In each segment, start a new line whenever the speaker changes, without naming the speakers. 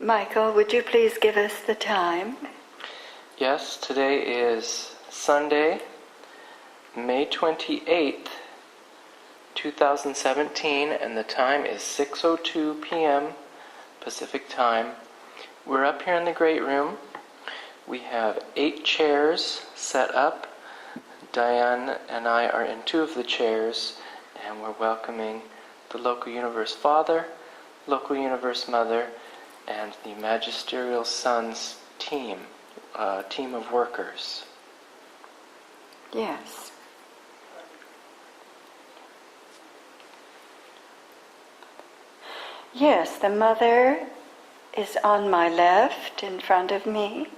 Michael, would you please give us the time?
Yes, today is Sunday, May 28th, 2017, and the time is 6:02 p.m. Pacific Time. We're up here in the Great Room. We have 8 chairs set up. Diane and I are in 2 of the chairs, and we're welcoming the Local Universe Father, Local Universe Mother, and the Magisterial Sons team of workers.
Yes. Yes, the Mother is on my left in front of me.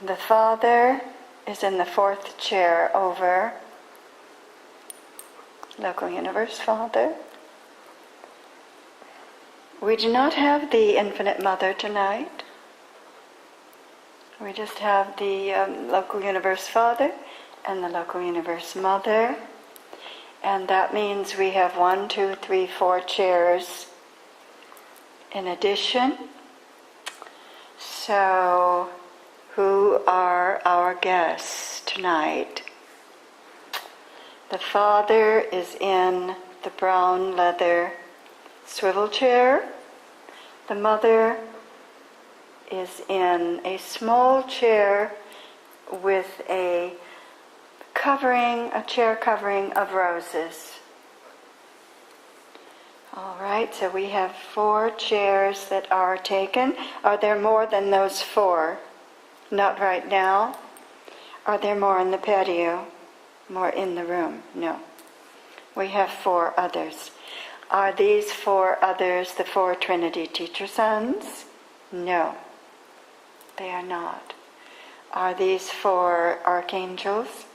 The Father is in the 4th chair over. Local Universe Father. We do not have the Infinite Mother tonight. We just have the Local Universe Father and the Local Universe Mother. And that means we have 1, 2, 3, 4 chairs in addition. So, who are our guests tonight? The Father is in the brown leather swivel chair. The Mother is in a small chair with a chair covering of roses. All right, so we have 4 chairs that are taken. Are there more than those 4? Not right now. Are there more in the patio? More in the room? No. We have 4 others. Are these 4 others the 4 Trinity Teacher Sons? No, they are not. Are these 4 archangels?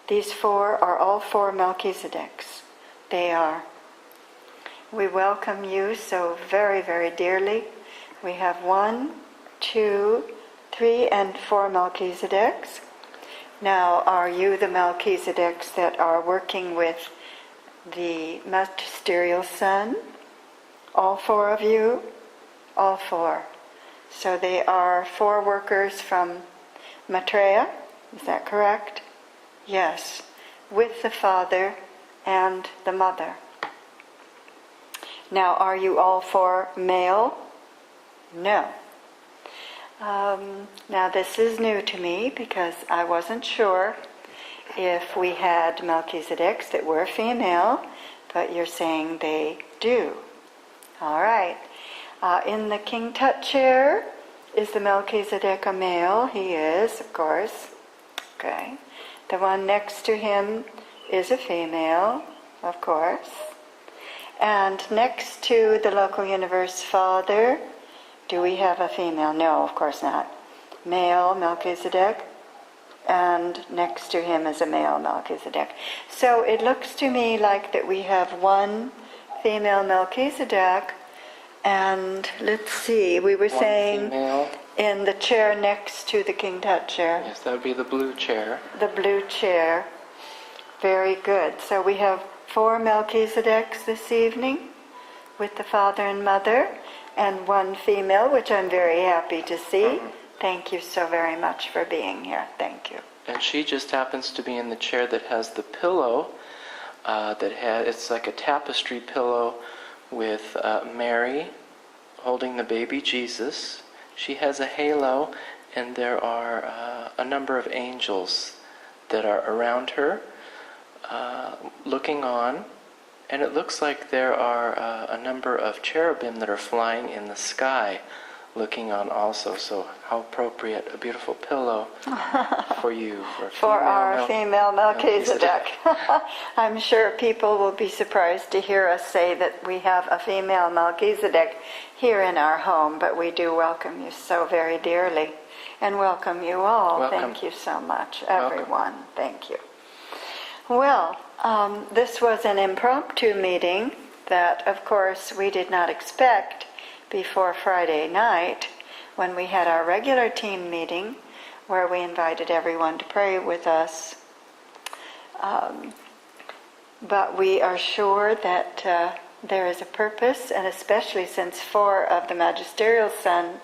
These 4 are all 4 Melchizedeks. They are. We welcome you so very, very dearly. We have 1, 2, 3, and 4 Melchizedeks. Now, are you the Melchizedeks that are working with the Magisterial Son? All 4 of you? All 4. So they are 4 workers from Maitreya, is that correct? Yes, with the Father and the Mother. Now, are you all 4 male? No. Now this is new to me because I wasn't sure if we had Melchizedeks that were female, but you're saying they do. All right. In the King Tut chair, is the Melchizedek a male? He is, of course. Okay. The one next to him is a female, of course. And next to the Local Universe Father, do we have a female? No, of course not. Male Melchizedek, and next to him is a male Melchizedek. So it looks to me like that we have 1 female Melchizedek, and let's see, we were saying
female.
In the chair next to the King Tut chair.
Yes, that would be the blue chair.
The blue chair. Very good. So we have 4 Melchizedeks this evening with the Father and Mother, and 1 female, which I'm very happy to see. Thank you so very much for being here. Thank you.
And she just happens to be in the chair that has the pillow, it's like a tapestry pillow with Mary holding the baby Jesus. She has a halo, and there are a number of angels that are around her, looking on. And it looks like there are a number of cherubim that are flying in the sky, looking on also. So how appropriate, a beautiful pillow for you.
For our female Melchizedek. I'm sure people will be surprised to hear us say that we have a female Melchizedek here in our home, but we do welcome you so very dearly. And welcome you all.
Welcome.
Thank you so much, everyone. Thank you. Well, this was an impromptu meeting that, of course, we did not expect before Friday night when we had our regular team meeting where we invited everyone to pray with us. But we are sure that there is a purpose, and especially since 4 of the Magisterial Son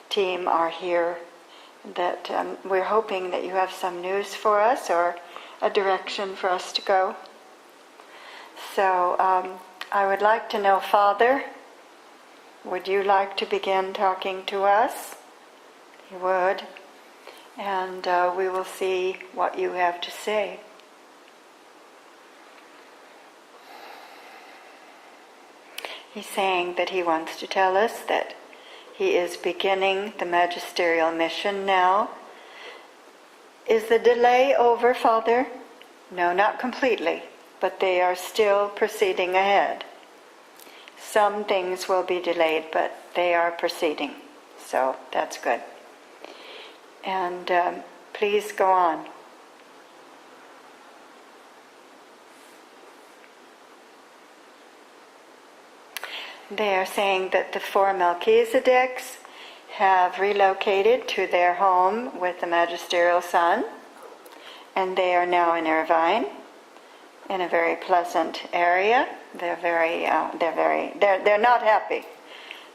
team are here, that we're hoping that you have some news for us or a direction for us to go. So I would like to know, Father, would you like to begin talking to us? You would. And we will see what you have to say. He's saying that he wants to tell us that he is beginning the magisterial mission now. Is the delay over, Father? No, not completely, but they are still proceeding ahead. Some things will be delayed, but they are proceeding, so that's good. And please go on. They are saying that the 4 Melchizedeks have relocated to their home with the Magisterial Son, and they are now in Irvine, in a very pleasant area. They're not happy.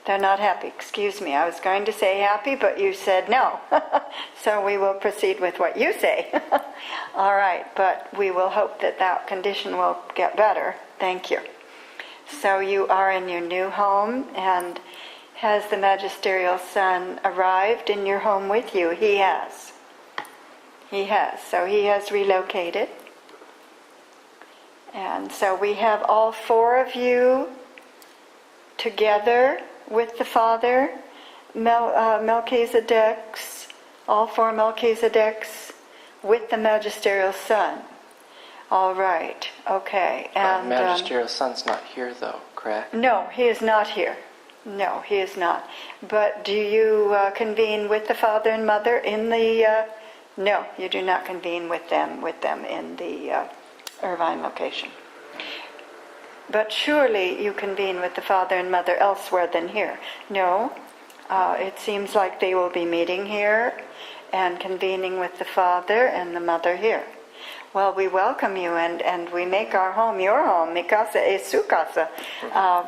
They're not happy. Excuse me, I was going to say happy, but you said no. So we will proceed with what you say. All right, but we will hope that that condition will get better. Thank you. So you are in your new home, and has the Magisterial Son arrived in your home with you? He has. He has. So he has relocated. And so we have all 4 of you together with the Father, Melchizedeks, all 4 Melchizedeks with the Magisterial Son. All right, okay. And
Magisterial Son's not here, though, correct?
No, he is not here. No, he is not. But do you convene with the Father and Mother in the... No, you do not convene with them in the Irvine location. But surely you convene with the Father and Mother elsewhere than here. No, it seems like they will be meeting here and convening with the Father and the Mother here. Well, we welcome you, and we make our home your home. Mi casa es su casa.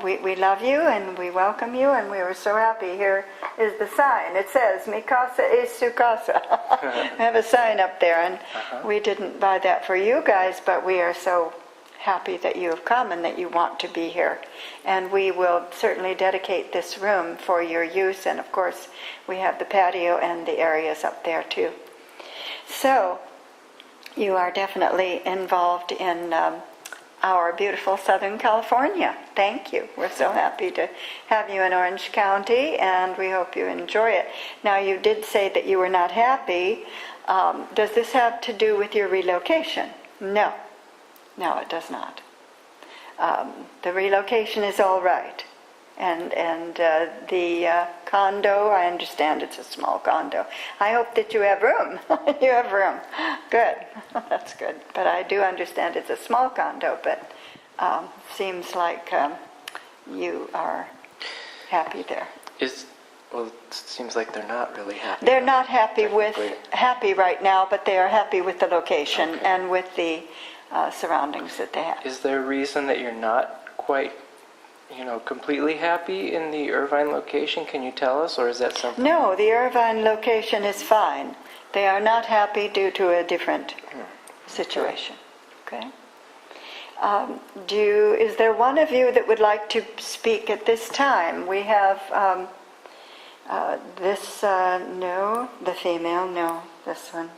We love you and we welcome you, and we were so happy. Here is the sign. It says, Mi casa es su casa. We have a sign up there, and we didn't buy that for you guys, but we are so happy that you have come and that you want to be here. And we will certainly dedicate this room for your use, and of course we have the patio and the areas up there too. So, you are definitely involved in our beautiful Southern California. Thank you. We're so happy to have you in Orange County, and we hope you enjoy it. Now, you did say that you were not happy. Does this have to do with your relocation? No. No, it does not. The relocation is all right. And the condo, I understand it's a small condo. I hope that you have room. You have room. Good. That's good. But I do understand it's a small condo, but seems like you are happy there.
Well, it seems like they're not really happy.
They're not happy right now, but they are happy with the location and with the surroundings that they have.
Is there a reason that you're not quite completely happy in the Irvine location? Can you tell us, or is that something?
No, the Irvine location is fine. They are not happy due to a different situation. Okay. Is there one of you that would like to speak at this time? We have no, the female, no, this one.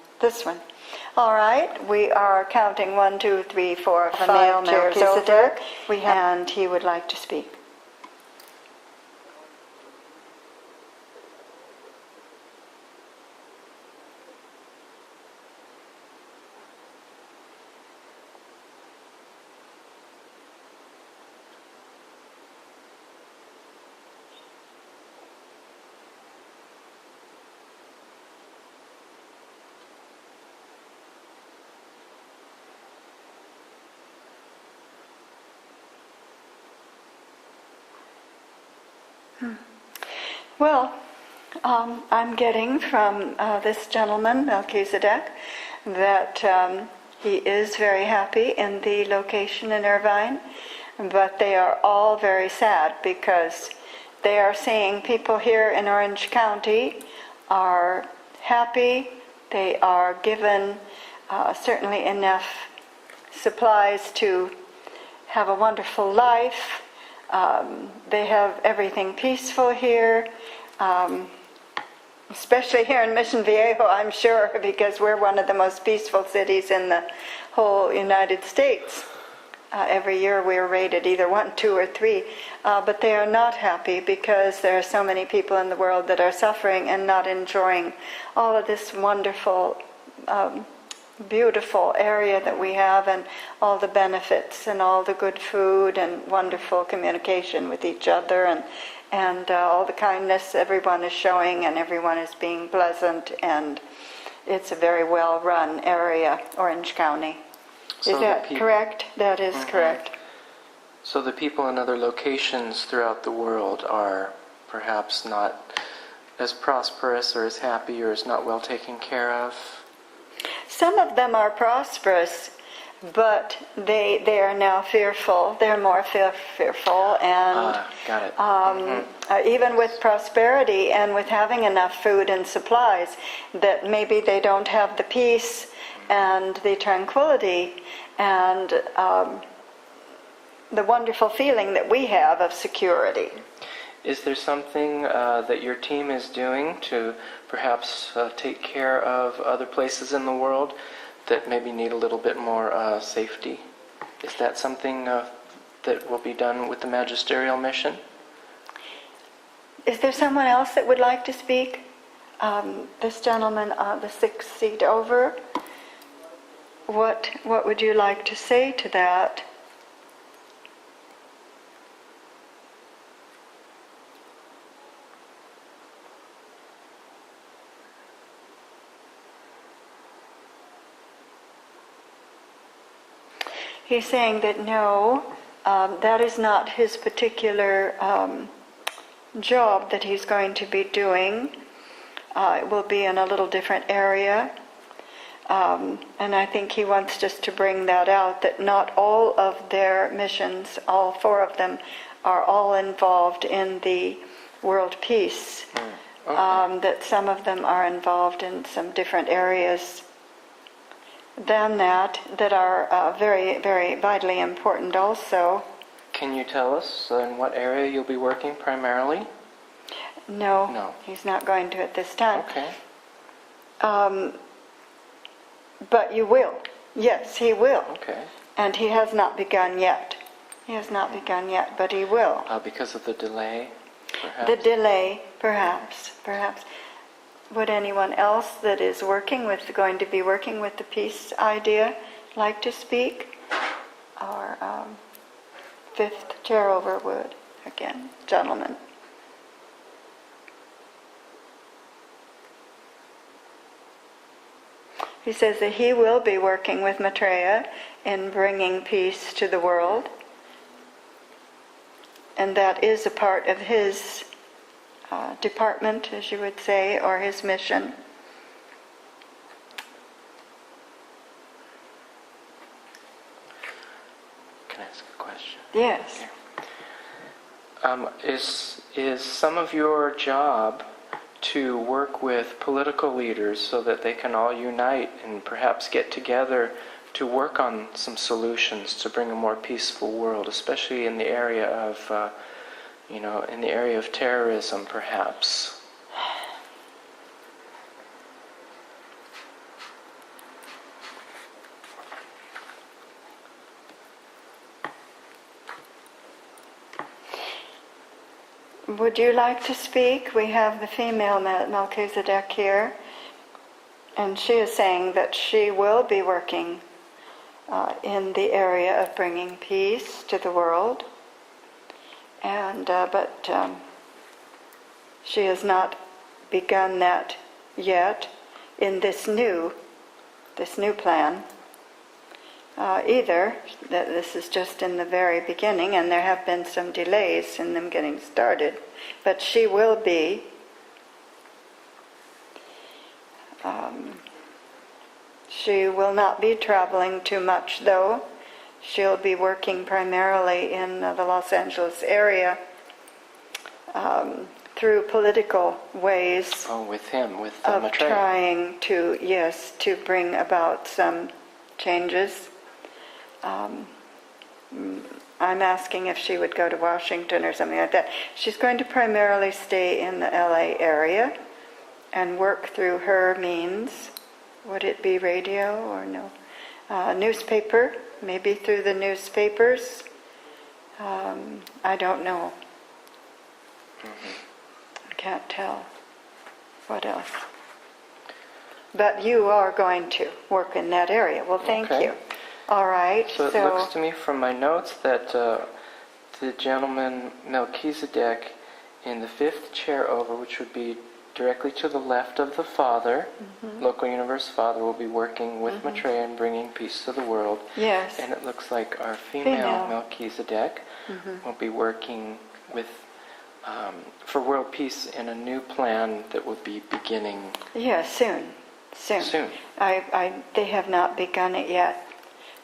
All right, we are counting 1, 2, 3, 4, 5 chairs over, and he would like to speak. Well, I'm getting from this gentleman, Melchizedek, that he is very happy in the location in Irvine. but they are all very sad because they are seeing people here in Orange County are happy. They are given certainly enough supplies to have a wonderful life. They have everything peaceful here, especially here in Mission Viejo, I'm sure, because we're one of the most peaceful cities in the whole United States. Every year we are rated either 1, 2, or 3, but they are not happy because there are so many people in the world that are suffering and not enjoying all of this wonderful, beautiful area that we have, and all the benefits and all the good food and wonderful communication with each other, and all the kindness everyone is showing, and everyone is being pleasant, and it's a very well-run area, Orange County.
So
is that correct? That is correct.
So the people in other locations throughout the world are perhaps not as prosperous or as happy or as not well taken care of?
Some of them are prosperous, but they are now fearful. They're more fearful, and
got it.
Even with prosperity and with having enough food and supplies, that maybe they don't have the peace and the tranquility and the wonderful feeling that we have of security.
Is there something that your team is doing to perhaps take care of other places in the world that maybe need a little bit more safety? Is that something that will be done with the Magisterial mission?
Is there someone else that would like to speak? This gentleman, the 6th seat over. What would you like to say to that? He's saying that no, that is not his particular job that he's going to be doing. It will be in a little different area. And I think he wants just to bring that out, that not all of their missions, all 4 of them, are all involved in the world peace. Okay. That some of them are involved in some different areas than that are very, very vitally important also.
Can you tell us in what area you'll be working primarily?
No, he's not going to at this time.
Okay.
But you will. Yes, he will.
Okay.
And he has not begun yet. He has not begun yet, but he will.
Because of the delay, perhaps?
The delay, perhaps. Would anyone else that is going to be working with the peace idea like to speak? Our 5th chair over would, again, gentlemen. He says that he will be working with Maitreya in bringing peace to the world, and that is a part of his department, as you would say, or his mission.
Can I ask a question?
Yes.
Is some of your job to work with political leaders so that they can all unite and perhaps get together to work on some solutions to bring a more peaceful world, especially in the area of, in the area of terrorism, perhaps?
Would you like to speak? We have the female Melchizedek here, and she is saying that she will be working in the area of bringing peace to the world, and but she has not begun that yet in this new plan. Either that this is just in the very beginning, and there have been some delays in them getting started, but she will be. She will not be traveling too much, though, she'll be working primarily in the Los Angeles area through political ways
Oh, with him, with
of
Maitreya.
trying to, yes, to bring about some changes. I'm asking if she would go to Washington or something like that. She's going to primarily stay in the LA area and work through her means. Would it be radio or no? Newspaper, maybe through the newspapers. I don't know. I can't tell. What else? But you are going to work in that area. Well, thank you. All right.
So it looks to me from my notes that the gentleman Melchizedek in the fifth chair over, which would be directly to the left of the Father, local universe Father, will be working with Maitreya and bringing peace to the world.
Yes.
And it looks like our female Melchizedek will be working with for world peace in a new plan that will be beginning.
Yeah, soon.
Soon.
They have not begun it yet.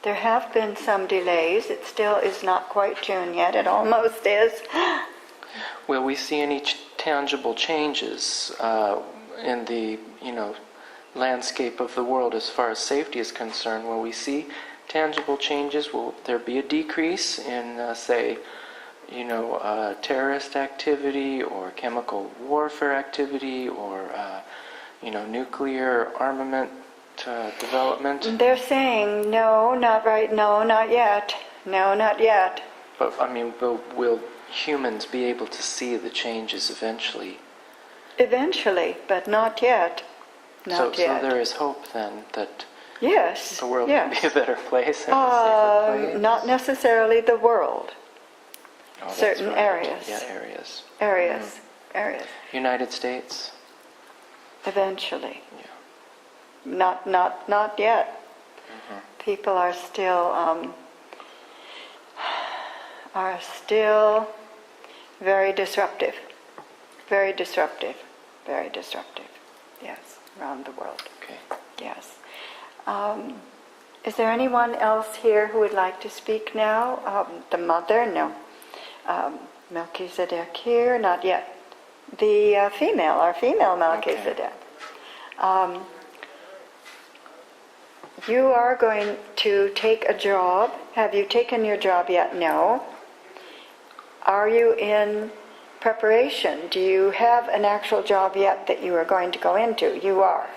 There have been some delays. It still is not quite June yet. It almost is.
Will we see any tangible changes in the landscape of the world as far as safety is concerned? Will we see tangible changes? Will there be a decrease in, say, terrorist activity or chemical warfare activity or nuclear armament development?
They're saying no, not right. No, not yet. No, not yet.
But I mean, will humans be able to see the changes eventually?
Eventually, but not yet. Not yet.
So there is hope then that
yes,
the world
yes.
can be a better place and a safer place?
Not necessarily the world.
Oh, that's
Certain
right.
areas.
Yeah, areas.
Areas.
United States?
Eventually.
Yeah.
Not yet. People are still very disruptive. Very disruptive. Very disruptive. Yes, around the world.
Okay.
Yes. Is there anyone else here who would like to speak now? The mother? No. Melchizedek here? Not yet. The female, our female Melchizedek.
Okay.
You are going to take a job. Have you taken your job yet? No. Are you in preparation? Do you have an actual job yet that you are going to go into? You are.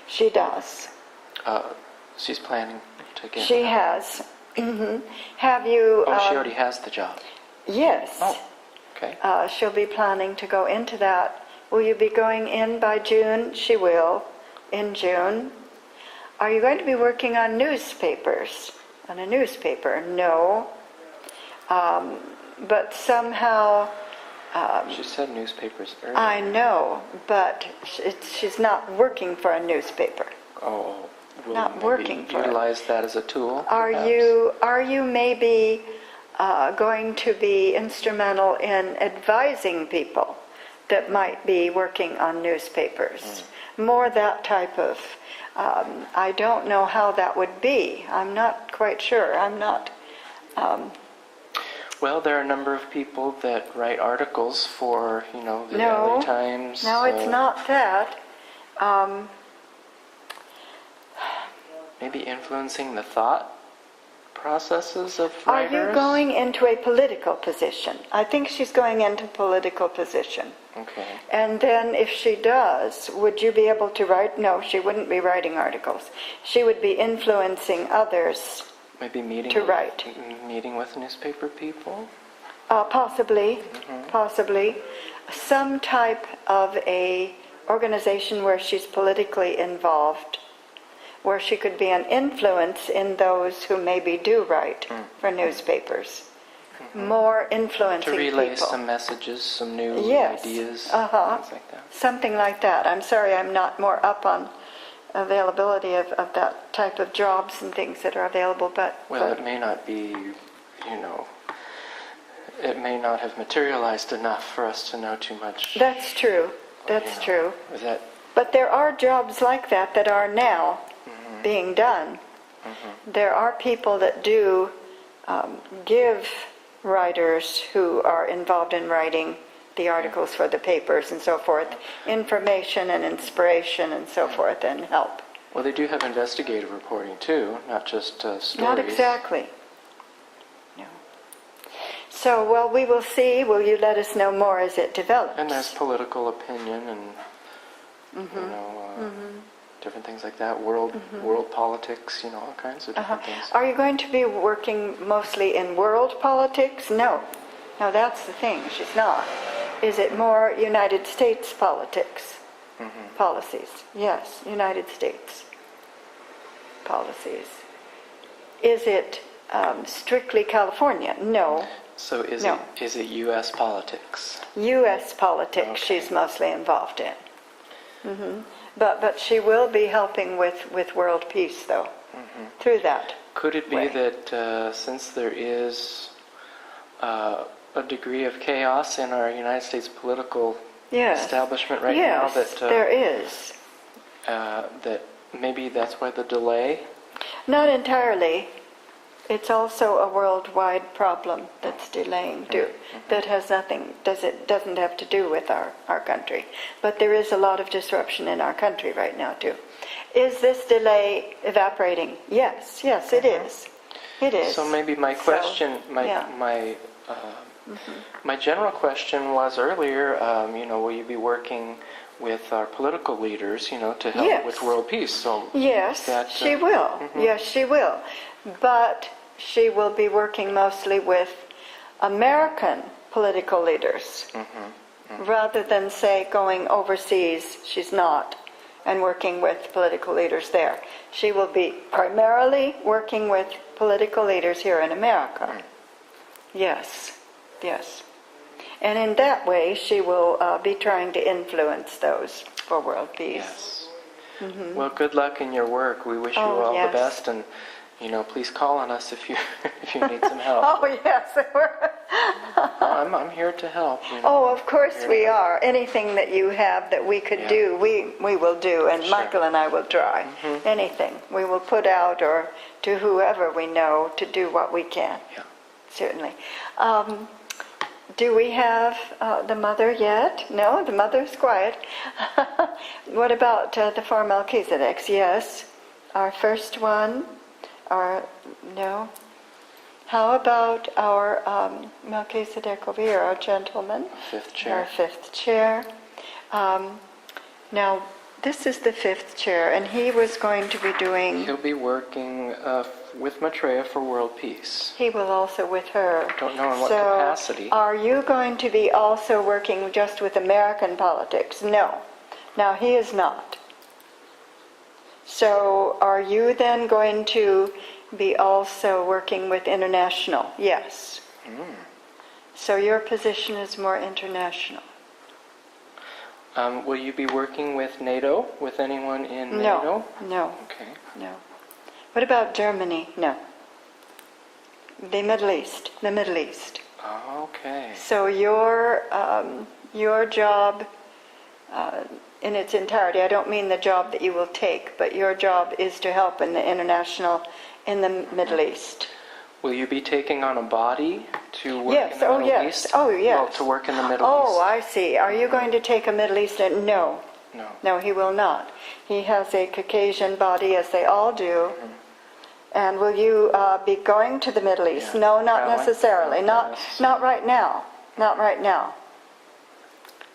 She does.
She's planning to get...
She has. Have you...
she already has the job.
Yes.
Oh, okay.
She'll be planning to go into that. Will you be going in by June? She will, in June. Are you going to be working on newspapers? On a newspaper? No. But somehow...
she said newspapers earlier.
I know, but she's not working for a newspaper.
Oh, we'll
Not
maybe
working for it.
utilize that as a tool.
Are you maybe going to be instrumental in advising people that might be working on newspapers? More that type of... I don't know how that would be. I'm not quite sure. I'm not...
Well, there are a number of people that write articles for, the
No.
LA Times.
No, it's not that.
Maybe influencing the thought processes of
Are
writers.
you going into a political position? I think she's going into political position.
Okay.
And then if she does, would you be able to write? No, she wouldn't be writing articles. She would be influencing others
Maybe meeting
to write.
Meeting with newspaper people.
Possibly. Some type of a organization where she's politically involved, where she could be an influence in those who maybe do write for newspapers. More influencing
To relay
people.
some messages, some new
Yes.
ideas,
Uh-huh.
things like that.
Something like that. I'm sorry I'm not more up on availability of that type of jobs and things that are available, but...
Well, it may not be, it may not have materialized enough for us to know too much.
That's true. That's true.
Is that...
But there are jobs like that are now being done. There are people that do give writers who are involved in writing the articles for the papers and so forth information and inspiration and so forth and help.
Well, they do have investigative reporting too, not just stories.
Not exactly. No. So, well, we will see. Will you let us know more as it develops?
And there's political opinion and different things like that. World politics, all kinds of different things.
Are you going to be working mostly in world politics? No. No, that's the thing. She's not. Is it more United States politics? Policies? Yes, United States policies. Is it strictly California? No.
So is it U.S. politics?
U.S. politics she's mostly involved in. But she will be helping with world peace, though, through that.
Could it be that since there is a degree of chaos in our United States political establishment right now, that
there is.
That maybe that's why the delay?
Not entirely. It's also a worldwide problem that's delaying too. That has nothing, doesn't have to do with our country. But there is a lot of disruption in our country right now too. Is this delay evaporating? Yes, it is. It is.
So maybe my question, my general question was earlier, will you be working with our political leaders, to help with world peace? So
yes, she will. Yes, she will. But she will be working mostly with American political leaders. Rather than, say, going overseas, she's not, and working with political leaders there. She will be primarily working with political leaders here in America. Yes. And in that way, she will be trying to influence those for world peace.
Yes. Well, good luck in your work. We wish you all the best, and please call on us if you need some help.
Oh yes,
I'm here to help.
Oh, of course we are. Anything that you have that we could do, we will do, and Michael and I will try. Anything we will put out, or to whoever we know, to do what we can.
Yeah.
Certainly. Do we have the mother yet? No, the mother's quiet. What about the four Melchizedeks? Yes. Our first one? No. How about our Melchizedek over here, our gentleman?
Fifth chair.
Our fifth chair. Now, this is the fifth chair, and he was going to be doing...
He'll be working with Maitreya for world peace.
He will also with her.
Don't know in what capacity.
Are you going to be also working just with American politics? No. Now, he is not. So, are you then going to be also working with international? Yes. So your position is more international.
Will you be working with NATO? With anyone in NATO?
No.
Okay.
No. What about Germany? No. The Middle East. The Middle East.
Okay.
So your job in its entirety, I don't mean the job that you will take, but your job is to help in the international, in the Middle East.
Will you be taking on a body to work in the Middle East?
Oh, yes.
Well, to work in the Middle East.
Oh, I see. Are you going to take a Middle Eastern? No.
No.
No, he will not. He has a Caucasian body, as they all do. And will you be going to the Middle East?
Yeah.
No, not
Traveling?
necessarily.
Yes.
Not right now. Not right now.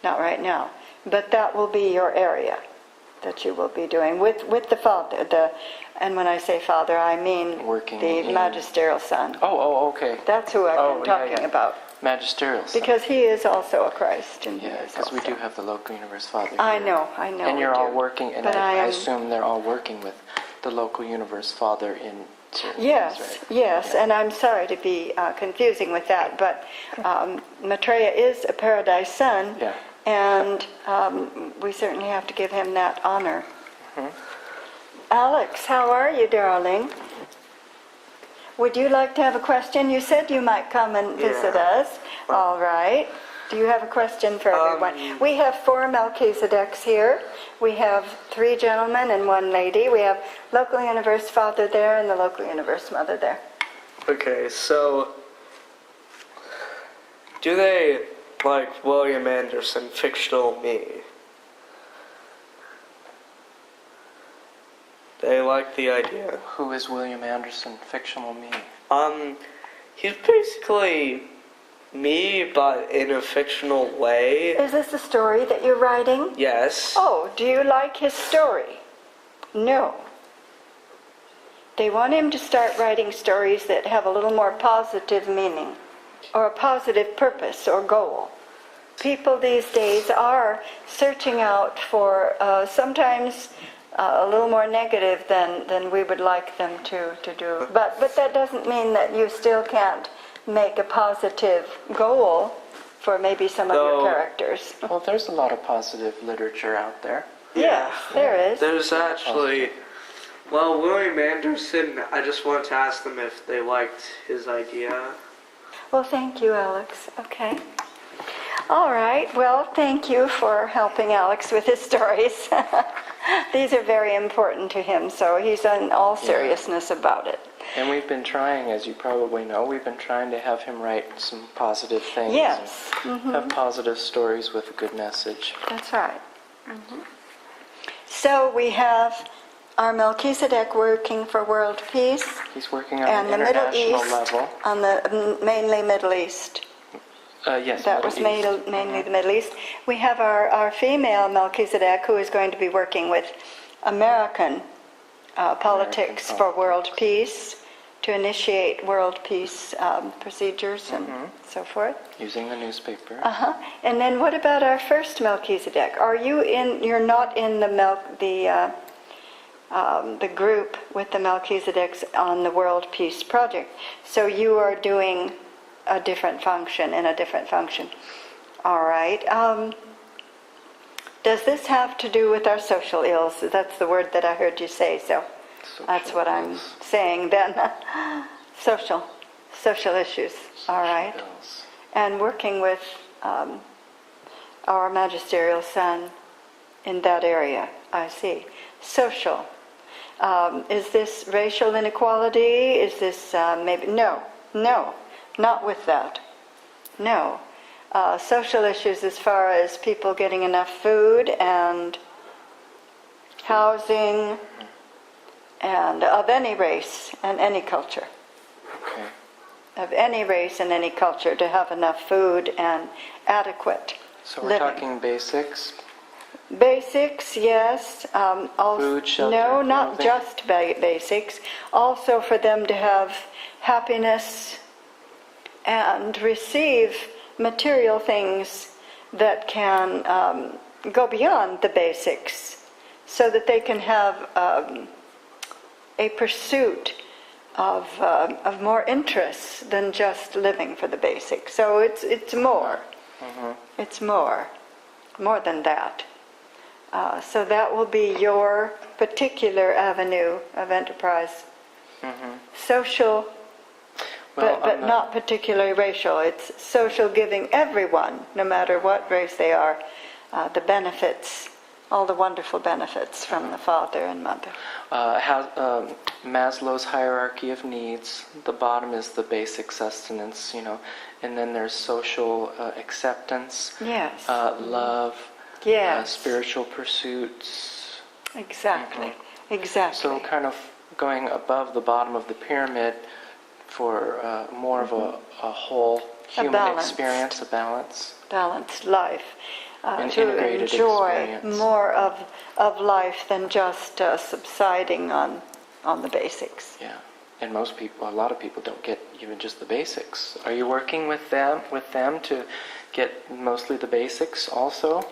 Not right now. But that will be your area that you will be doing with the father. And when I say father, I mean the magisterial son.
Oh, okay.
That's who I've been talking about.
Magisterial son.
Because he is also a Christ. And
because we do have the local universe father here.
I know.
And you're all working, and I assume they're all working with the local universe father in certain
Yes,
things, right?
yes, and I'm sorry to be confusing with that, but Maitreya is a paradise son, and we certainly have to give him that honor. Alex, how are you, darling? Would you like to have a question? You said you might come and visit us. All right. Do you have a question for everyone? We have 4 Melchizedeks here. We have 3 gentlemen and 1 lady. We have local universe father there and the local universe mother there.
Okay, so do they like William Anderson, fictional me? They like the idea.
Who is William Anderson, fictional me?
He's basically me, but in a fictional way.
Is this a story that you're writing?
Yes.
Oh, do you like his story? No. They want him to start writing stories that have a little more positive meaning, or a positive purpose or goal. People these days are searching out for sometimes a little more negative than we would like them to do. But that doesn't mean that you still can't make a positive goal for maybe some of your characters.
Well, there's a lot of positive literature out there.
Yes, there is.
There's actually, well, William Anderson, I just wanted to ask them if they liked his idea.
Well, thank you, Alex. Okay. All right. Well, thank you for helping Alex with his stories. These are very important to him, so he's in all seriousness about it.
And we've been trying, as you probably know, we've been trying to have him write some positive things.
Yes.
Have positive stories with a good message.
That's right. So we have our Melchizedek working for world peace.
He's working on
and
an
the Middle
international
East,
level.
on the mainly Middle East.
Yes,
That was mainly the Middle East. We have our female Melchizedek, who is going to be working with American politics for world peace, to initiate world peace procedures and so forth.
Using the newspaper.
And then what about our first Melchizedek? You're not in the group with the Melchizedeks on the World Peace Project. So you are doing a different function. All right. Does this have to do with our social ills? That's the word that I heard you say, so that's what I'm saying then. Social issues. All right. And working with our magisterial son in that area, I see. Social. Is this racial inequality? Is this maybe? No, not with that. No. Social issues as far as people getting enough food and housing and of any race and any culture.
Okay.
Of any race and any culture to have enough food and adequate
So we're
living.
talking basics.
Basics, yes.
Food, shelter,
no, not
clothing.
just basics. Also for them to have happiness and receive material things that can go beyond the basics, so that they can have a pursuit of more interests than just living for the basics. So it's more. It's more than that. So that will be your particular avenue of enterprise. Social, but not particularly racial. It's social, giving everyone, no matter what race they are, the benefits, all the wonderful benefits from the father and mother.
Maslow's hierarchy of needs. The bottom is the basic sustenance, and then there's social acceptance,
Yes.
love,
Yes.
spiritual pursuits.
Exactly. Exactly.
So kind of going above the bottom of the pyramid for more of a whole human
balance.
experience, a balance.
Balanced life.
An
To
integrated
enjoy
experience.
more of life than just subsiding on the basics.
Yeah, and a lot of people don't get even just the basics. Are you working with them to get mostly the basics also?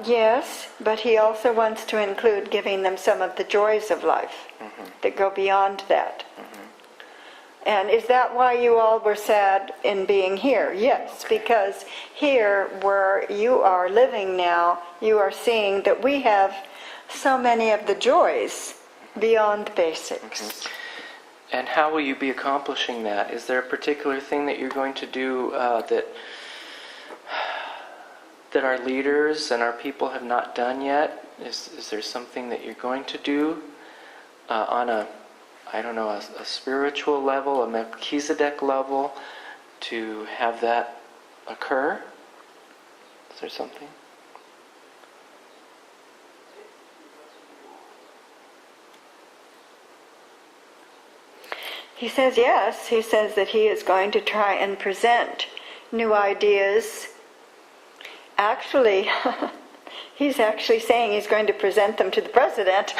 Yes, but he also wants to include giving them some of the joys of life that go beyond that. And is that why you all were sad in being here? Yes, because here where you are living now, you are seeing that we have so many of the joys beyond basics.
And how will you be accomplishing that? Is there a particular thing that you're going to do that our leaders and our people have not done yet? Is there something that you're going to do on a I don't know, a spiritual level, a Melchizedek level, to have that occur? Is there something?
He says yes. He says that he is going to try and present new ideas. Actually, he's actually saying he's going to present them to the president.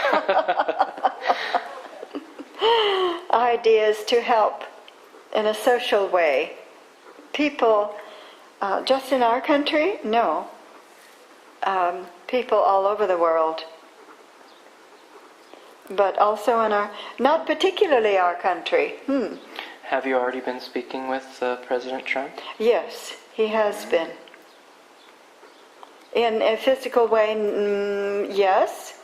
Ideas to help in a social way. People, just in our country? No. People all over the world. But also in our, not particularly our country.
Have you already been speaking with President Trump?
Yes, he has been. In a physical way, yes.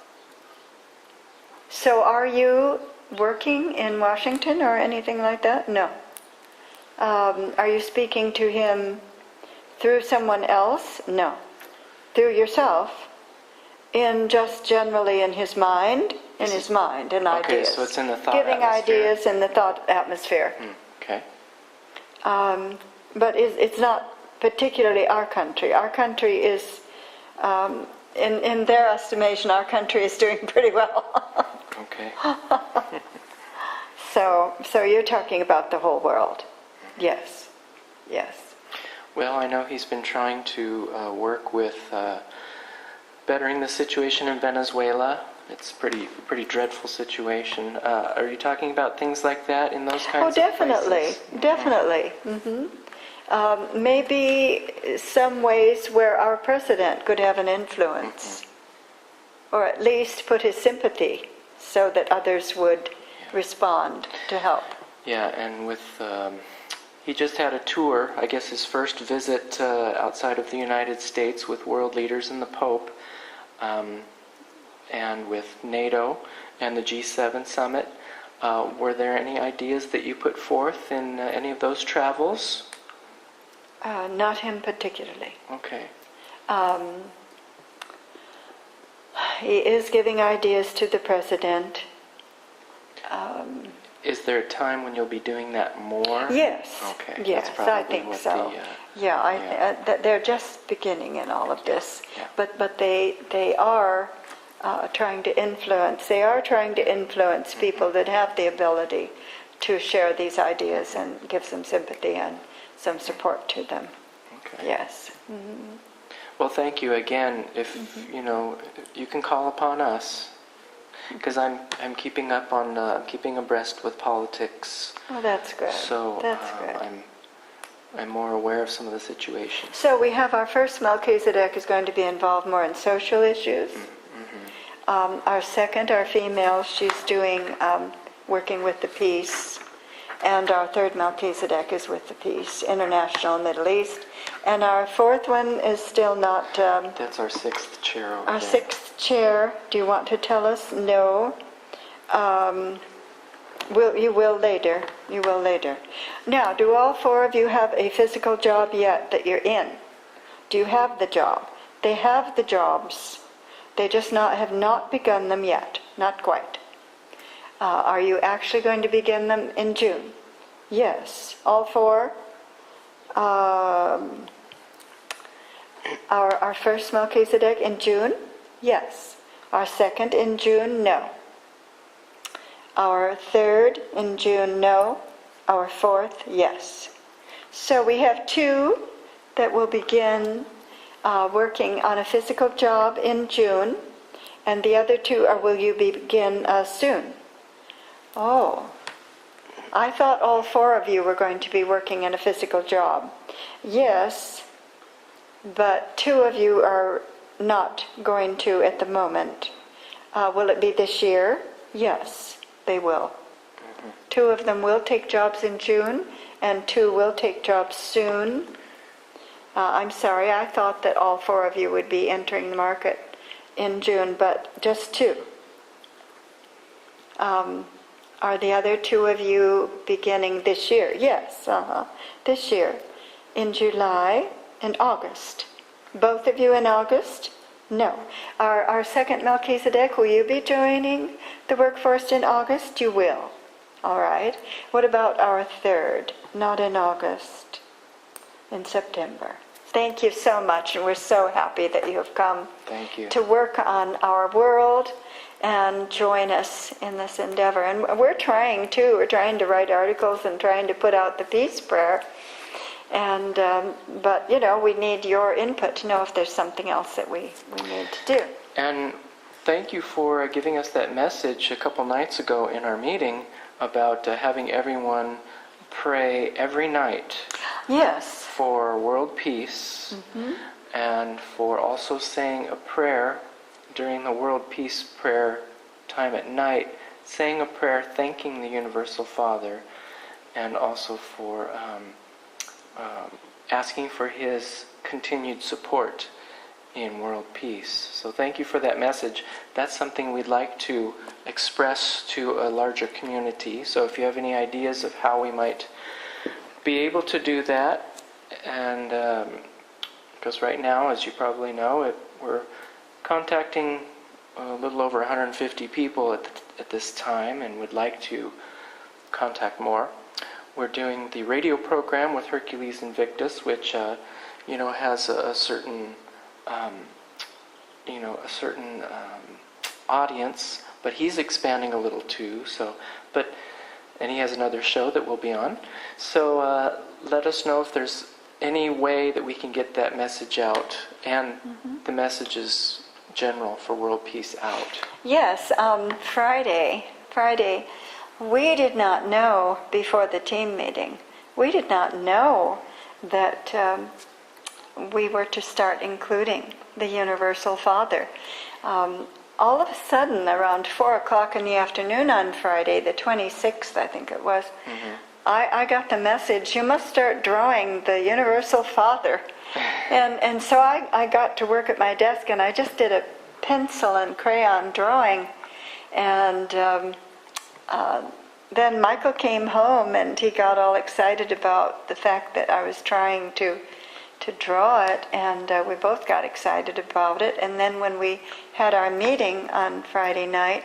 So are you working in Washington or anything like that? No. Are you speaking to him through someone else? No. Through yourself? In just generally in his mind? In his mind and
Okay,
ideas.
so it's in the thought
Giving
atmosphere.
ideas in the thought atmosphere.
Okay.
But it's not particularly our country. Our country is, in their estimation, our country is doing pretty well.
Okay.
So you're talking about the whole world. Yes. Yes.
Well, I know he's been trying to work with bettering the situation in Venezuela. It's a pretty dreadful situation. Are you talking about things like that in those kinds of places?
Definitely. Maybe some ways where our president could have an influence, or at least put his sympathy so that others would respond to help.
Yeah, and with he just had a tour, I guess his first visit outside of the United States with world leaders and the Pope, and with NATO and the G7 summit. Were there any ideas that you put forth in any of those travels?
Not him particularly.
Okay.
He is giving ideas to the president.
Is there a time when you'll be doing that more?
Yes.
Okay.
Yes,
That's probably
I think
what
so. They're just beginning in all of this,
yeah.
but they are trying to influence. They are trying to influence people that have the ability to share these ideas and give some sympathy and some support to them.
Okay.
Yes.
Well, thank you again. If you can call upon us, because I'm keeping up on keeping abreast with politics.
Well, that's good.
So
that's good.
I'm more aware of some of the situations.
So we have our first Melchizedek is going to be involved more in social issues. Our second, our female, she's doing working with the peace. And our third Melchizedek is with the peace, international, Middle East. And our fourth one is still not...
That's our sixth chair over
our
there.
sixth chair. Do you want to tell us? No. You will later. You will later. Now, do all four of you have a physical job yet that you're in? Do you have the job? They have the jobs. They just have not begun them yet. Not quite. Are you actually going to begin them in June? Yes. All four? Our first Melchizedek in June? Yes. Our second in June? No. Our third in June? No. Our fourth? Yes. So we have two that will begin working on a physical job in June, and the other two will you begin soon? Oh, I thought all four of you were going to be working in a physical job. Yes, but two of you are not going to at the moment. Will it be this year? Yes, they will. Two of them will take jobs in June, and two will take jobs soon. I'm sorry, I thought that all four of you would be entering the market in June, but just two. Are the other two of you beginning this year? Yes, this year, in July and August. Both of you in August? No. Our second Melchizedek, will you be joining the workforce in August? You will. All right. What about our 3rd? Not in August, in September. Thank you so much, and we're so happy that you have come
Thank you.
to work on our world and join us in this endeavor. And we're trying too. We're trying to write articles and trying to put out the peace prayer. And but we need your input to know if there's something else that we need to do.
And thank you for giving us that message a couple nights ago in our meeting about having everyone pray every night.
Yes.
For world peace, and for also saying a prayer during the world peace prayer time at night, saying a prayer thanking the Universal Father, and also for asking for his continued support in world peace. So thank you for that message. That's something we'd like to express to a larger community. So if you have any ideas of how we might be able to do that, and because right now, as you probably know, we're contacting a little over 150 people at this time, and would like to contact more. We're doing the radio program with Hercules Invictus, which has a certain audience, but he's expanding a little too. And he has another show that we'll be on. So let us know if there's any way that we can get that message out, and the messages general for world peace out.
Yes, Friday, we did not know before the team meeting, we did not know that we were to start including the Universal Father. All of a sudden, around 4 o'clock in the afternoon on Friday, the 26th, I think it was, I got the message, you must start drawing the Universal Father. And so I got to work at my desk, and I just did a pencil and crayon drawing. And then Michael came home, and he got all excited about the fact that I was trying to draw it, and we both got excited about it. And then when we had our meeting on Friday night,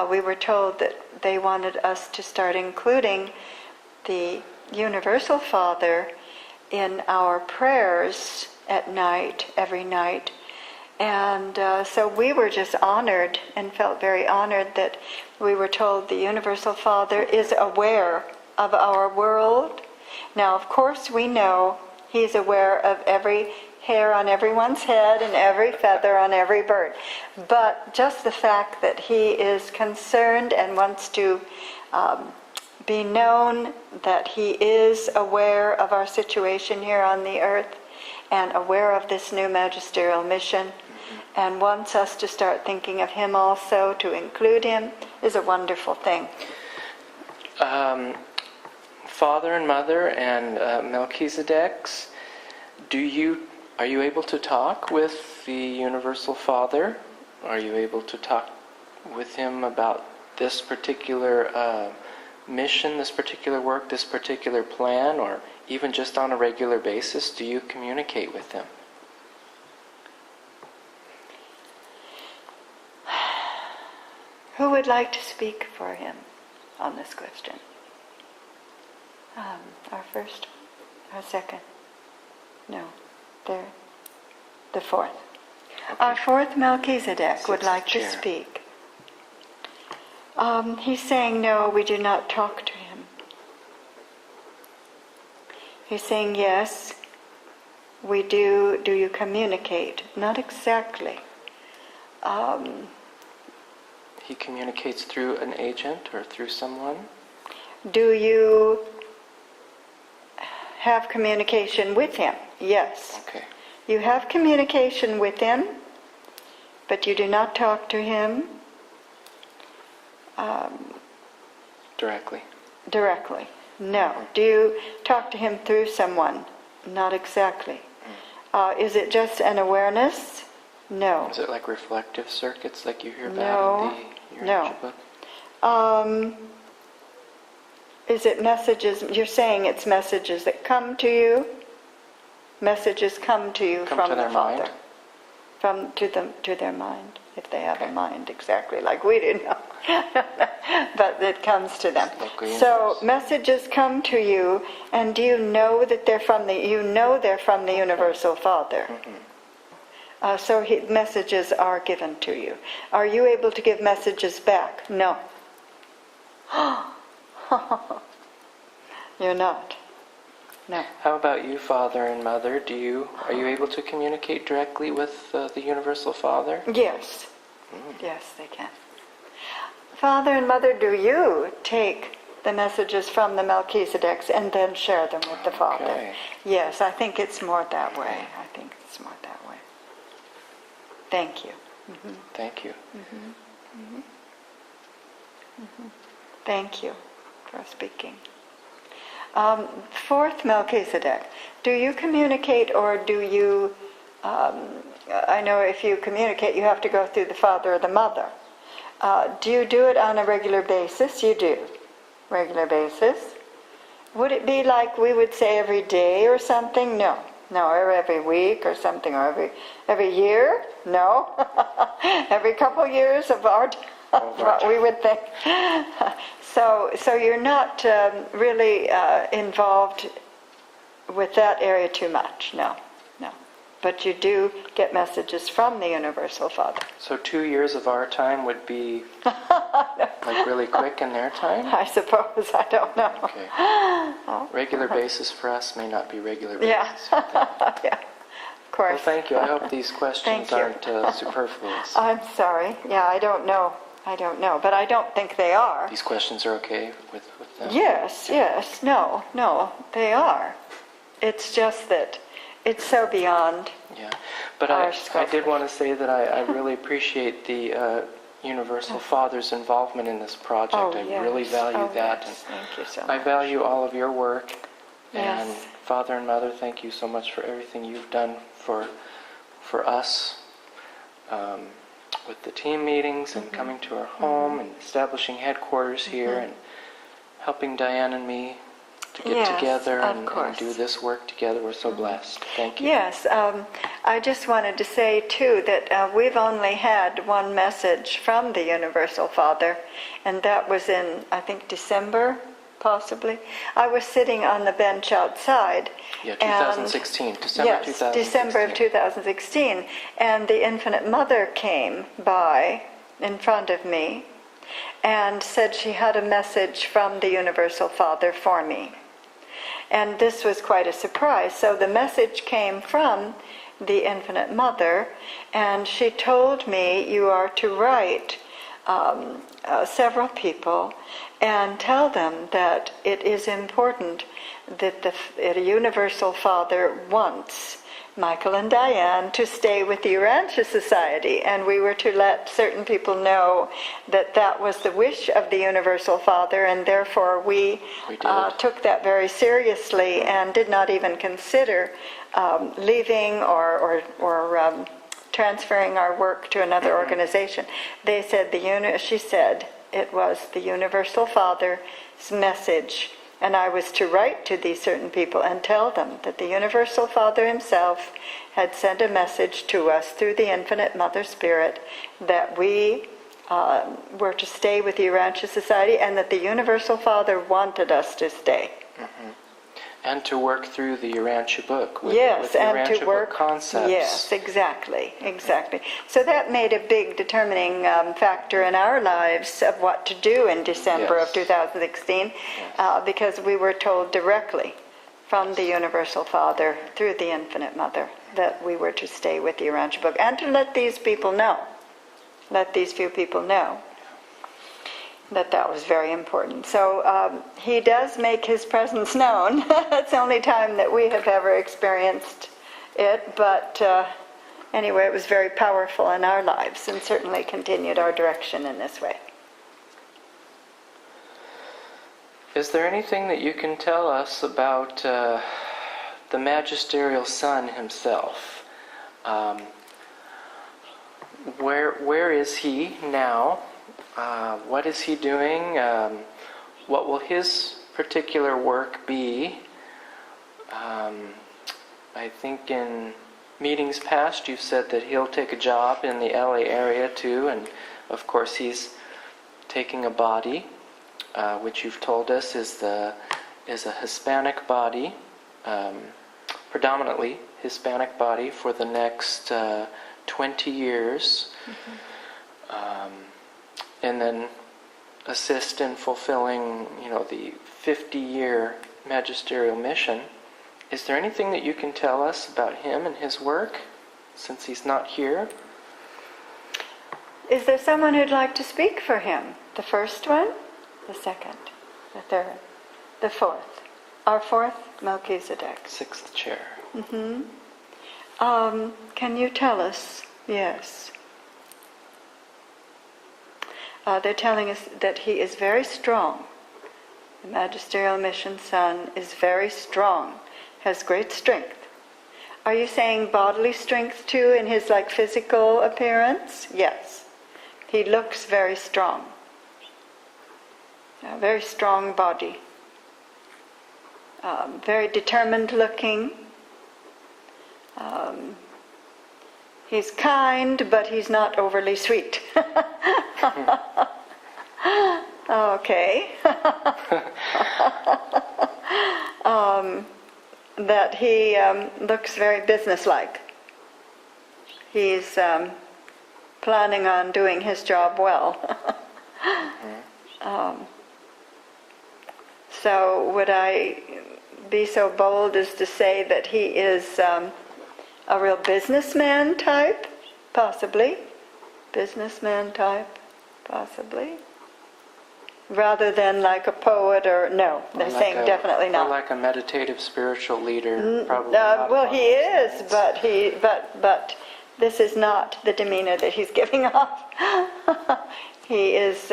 we were told that they wanted us to start including the Universal Father in our prayers at night, every night. And so we were just honored and felt very honored that we were told the Universal Father is aware of our world. Now, of course, we know he's aware of every hair on everyone's head and every feather on every bird. But just the fact that he is concerned and wants to be known that he is aware of our situation here on the earth and aware of this new magisterial mission, and wants us to start thinking of him also, to include him, is a wonderful thing.
Father and Mother and Melchizedeks, are you able to talk with the Universal Father? Are you able to talk with him about this particular mission, this particular work, this particular plan, or even just on a regular basis? Do you communicate with him?
Who would like to speak for him on this question? Our first one? Our second? No, third? The fourth. Okay. Our fourth Melchizedek would like to speak. He's saying, no, we do not talk to him. He's saying, yes, we do. Do you communicate? Not exactly.
He communicates through an agent or through someone?
Do you have communication with him? Yes.
Okay.
You have communication with him, but you do not talk to him
directly.
Directly. No. Do you talk to him through someone? Not exactly. Is it just an awareness? No.
Is it like reflective circuits like you hear about in the Urantia book?
Is it messages? You're saying it's messages that come to you? Messages come to you from the Father. to their mind, if they have a mind exactly like we do now. But it comes to them. So messages come to you, and do you know that they're from the Universal Father? So messages are given to you. Are you able to give messages back? No. You're not. No.
How about you, Father and Mother? Are you able to communicate directly with the Universal Father?
Yes. Yes, they can. Father and Mother, do you take the messages from the Melchizedeks and then share them with the Father?
Okay.
Yes, I think it's more that way. Thank you.
Thank you.
Thank you for speaking. Fourth Melchizedek, do you communicate, or do you, I know if you communicate you have to go through the Father or the Mother. Do you do it on a regular basis? You do. Regular basis. Would it be like we would say every day or something? No. No, or every week or something, or every year? No. Every couple years of our what we would think. So you're not really involved with that area too much. No. But you do get messages from the Universal Father.
So 2 years of our time would be like really quick in their time?
I suppose. I don't know.
Okay. Regular basis for us may not be regular basis.
Yeah. Of course.
Well, thank you. I hope these questions aren't superfluous.
I'm sorry. Yeah, I don't know. But I don't think they are.
These questions are okay with them?
Yes. No, they are. It's just that it's so beyond.
Yeah, but I did want to say that I really appreciate the Universal Father's involvement in this project. I really value that.
Yes. Thank you so much.
I value all of your work.
Yes.
And Father and Mother, thank you so much for everything you've done for us with the team meetings and coming to our home and establishing headquarters here and helping Diane and me to get together and do this work together. We're so blessed. Thank you.
Yes, I just wanted to say too that we've only had one message from the Universal Father, and that was in, I think, December, possibly. I was sitting on the bench outside.
Yeah, 2016, December 2016.
December of 2016, and the Infinite Mother came by in front of me and said she had a message from the Universal Father for me. And this was quite a surprise. So the message came from the Infinite Mother, and she told me, you are to write several people and tell them that it is important that the Universal Father wants Michael and Diane to stay with the Urantia Society, and we were to let certain people know that that was the wish of the Universal Father, and therefore we took that very seriously and did not even consider leaving or transferring our work to another organization. They said she said it was the Universal Father's message. And I was to write to these certain people and tell them that the Universal Father himself had sent a message to us through the Infinite Mother Spirit that we were to stay with the Urantia Society, and that the Universal Father wanted us to stay.
And to work through the Urantia book with,
yes,
with the
and
Urantia
to work
book concepts.
Yes, exactly. So that made a big determining factor in our lives of what to do in December of 2016, because we were told directly from the Universal Father through the Infinite Mother that we were to stay with the Urantia book, and to let these few people know that was very important. So he does make his presence known. It's the only time that we have ever experienced it, but anyway, it was very powerful in our lives and certainly continued our direction in this way.
Is there anything that you can tell us about the Magisterial Son himself? Where is he now? What is he doing? What will his particular work be? I think in meetings past, you've said that he'll take a job in the LA area too, and of course he's taking a body, which you've told us is a Hispanic body, predominantly Hispanic body for the next 20 years, and then assist in fulfilling, the 50-year magisterial mission. Is there anything that you can tell us about him and his work, since he's not here?
Is there someone who'd like to speak for him? The first one? The second? The third? The fourth? Our fourth? Melchizedeks.
Sixth chair.
Can you tell us? Yes. They're telling us that he is very strong. The magisterial mission son is very strong, has great strength. Are you saying bodily strength too in his physical appearance? Yes. He looks very strong. A very strong body. Very determined looking. He's kind, but he's not overly sweet. Okay. That he looks very businesslike. He's planning on doing his job well. So would I be so bold as to say that he is a real businessman type? Possibly. Businessman type? Possibly. Rather than like a poet or, no, they're saying definitely not.
Or like a meditative spiritual leader, probably not.
Well, he is, but this is not the demeanor that he's giving off. He is,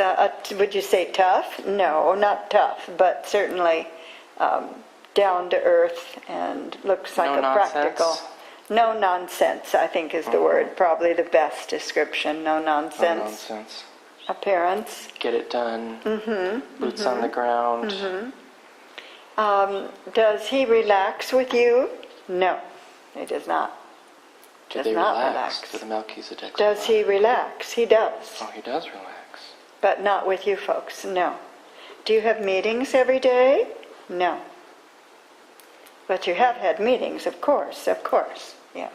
would you say tough? No, not tough, but certainly down to earth and looks like
No
a
nonsense?
practical. No nonsense, I think is the word, probably the best description. No nonsense.
No nonsense.
Appearance.
Get it done. Boots on the ground.
Does he relax with you? No, he does not.
Do
Does
they
not
relax?
relax.
Do the Melchizedeks
Does he relax? He does.
Oh, he does relax.
But not with you folks, no. Do you have meetings every day? No. But you have had meetings, of course, yes.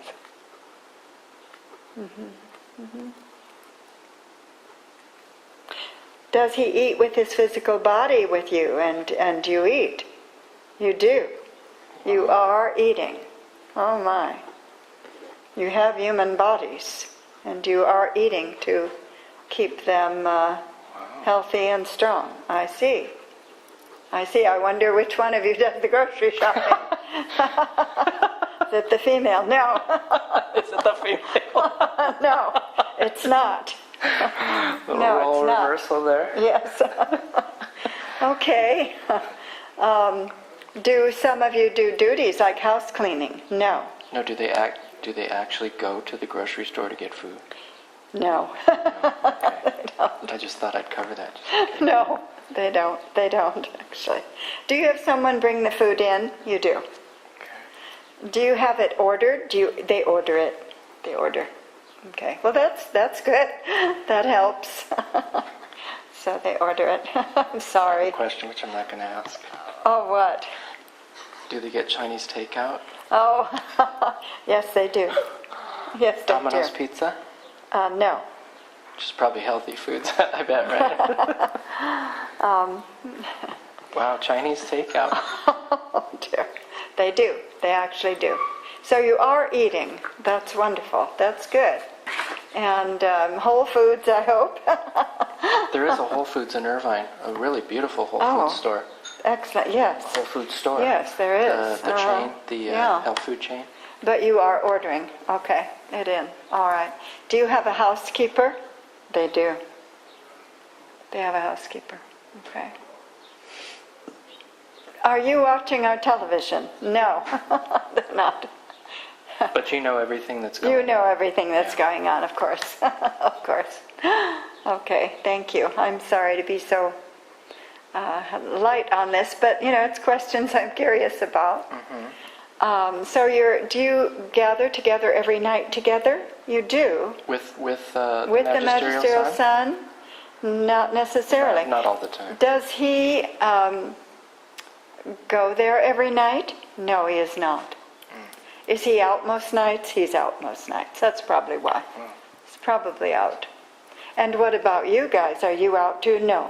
Does he eat with his physical body with you, and you eat? You do. You are eating. Oh my. You have human bodies, and you are eating to keep them healthy and strong. I see. I wonder which one of you does the grocery shopping. Is it the female? No.
Is it the female?
No, it's not.
Little
No,
role
it's not.
reversal there.
Yes. Okay. Do some of you do duties like house cleaning? No.
No, do they actually go to the grocery store to get food?
No.
Okay. I just thought I'd cover that.
No, they don't. They don't, actually. Do you have someone bring the food in? You do.
Okay.
Do you have it ordered? They order it? They order. Okay. Well, that's good. That helps. So they order it. I'm sorry.
A question which I'm not going to ask.
Oh, what?
Do they get Chinese takeout?
Oh, yes, they do. Yes, they
Domino's
do.
pizza?
No.
Which is probably healthy foods, I bet, right? Wow, Chinese takeout.
Oh, dear. They do. They actually do. So you are eating. That's wonderful. That's good. And Whole Foods, I hope.
There is a Whole Foods in Irvine, a really beautiful Whole Foods store.
Excellent, yes.
Whole Foods store.
Yes, there is.
The chain, the
yeah.
health food chain.
But you are ordering. Okay, it in. All right. Do you have a housekeeper? They do. They have a housekeeper. Okay. Are you watching our television? No, they're not.
But you know everything that's going on.
You know everything that's going on, of course. Of course. Okay, thank you. I'm sorry to be so light on this, but it's questions I'm curious about. So do you gather together every night together? You do.
With
the Magisterial Son? Not necessarily.
Not all the time.
Does he go there every night? No, he is not. Is he out most nights? He's out most nights. That's probably why. He's probably out. And what about you guys? Are you out too? No.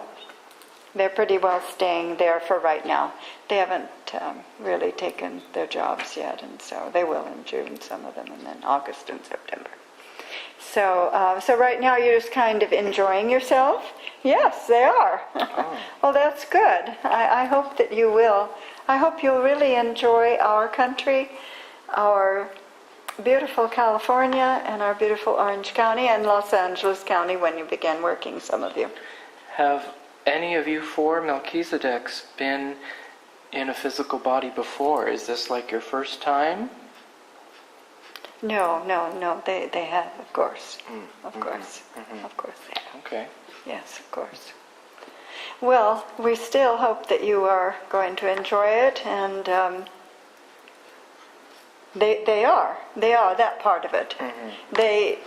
They're pretty well staying there for right now. They haven't really taken their jobs yet, and so they will in June, some of them, and then August and September. So right now you're just kind of enjoying yourself? Yes, they are.
Oh.
Well, that's good. I hope that you will. I hope you'll really enjoy our country, our beautiful California, and our beautiful Orange County and Los Angeles County when you begin working, some of you.
Have any of you four Melchizedeks been in a physical body before? Is this like your first time?
No, they have, of course. Of course.
Mm-hmm.
Of course they have.
Okay.
Yes, of course. Well, we still hope that you are going to enjoy it, and they are that part of it.
Mm-hmm.
They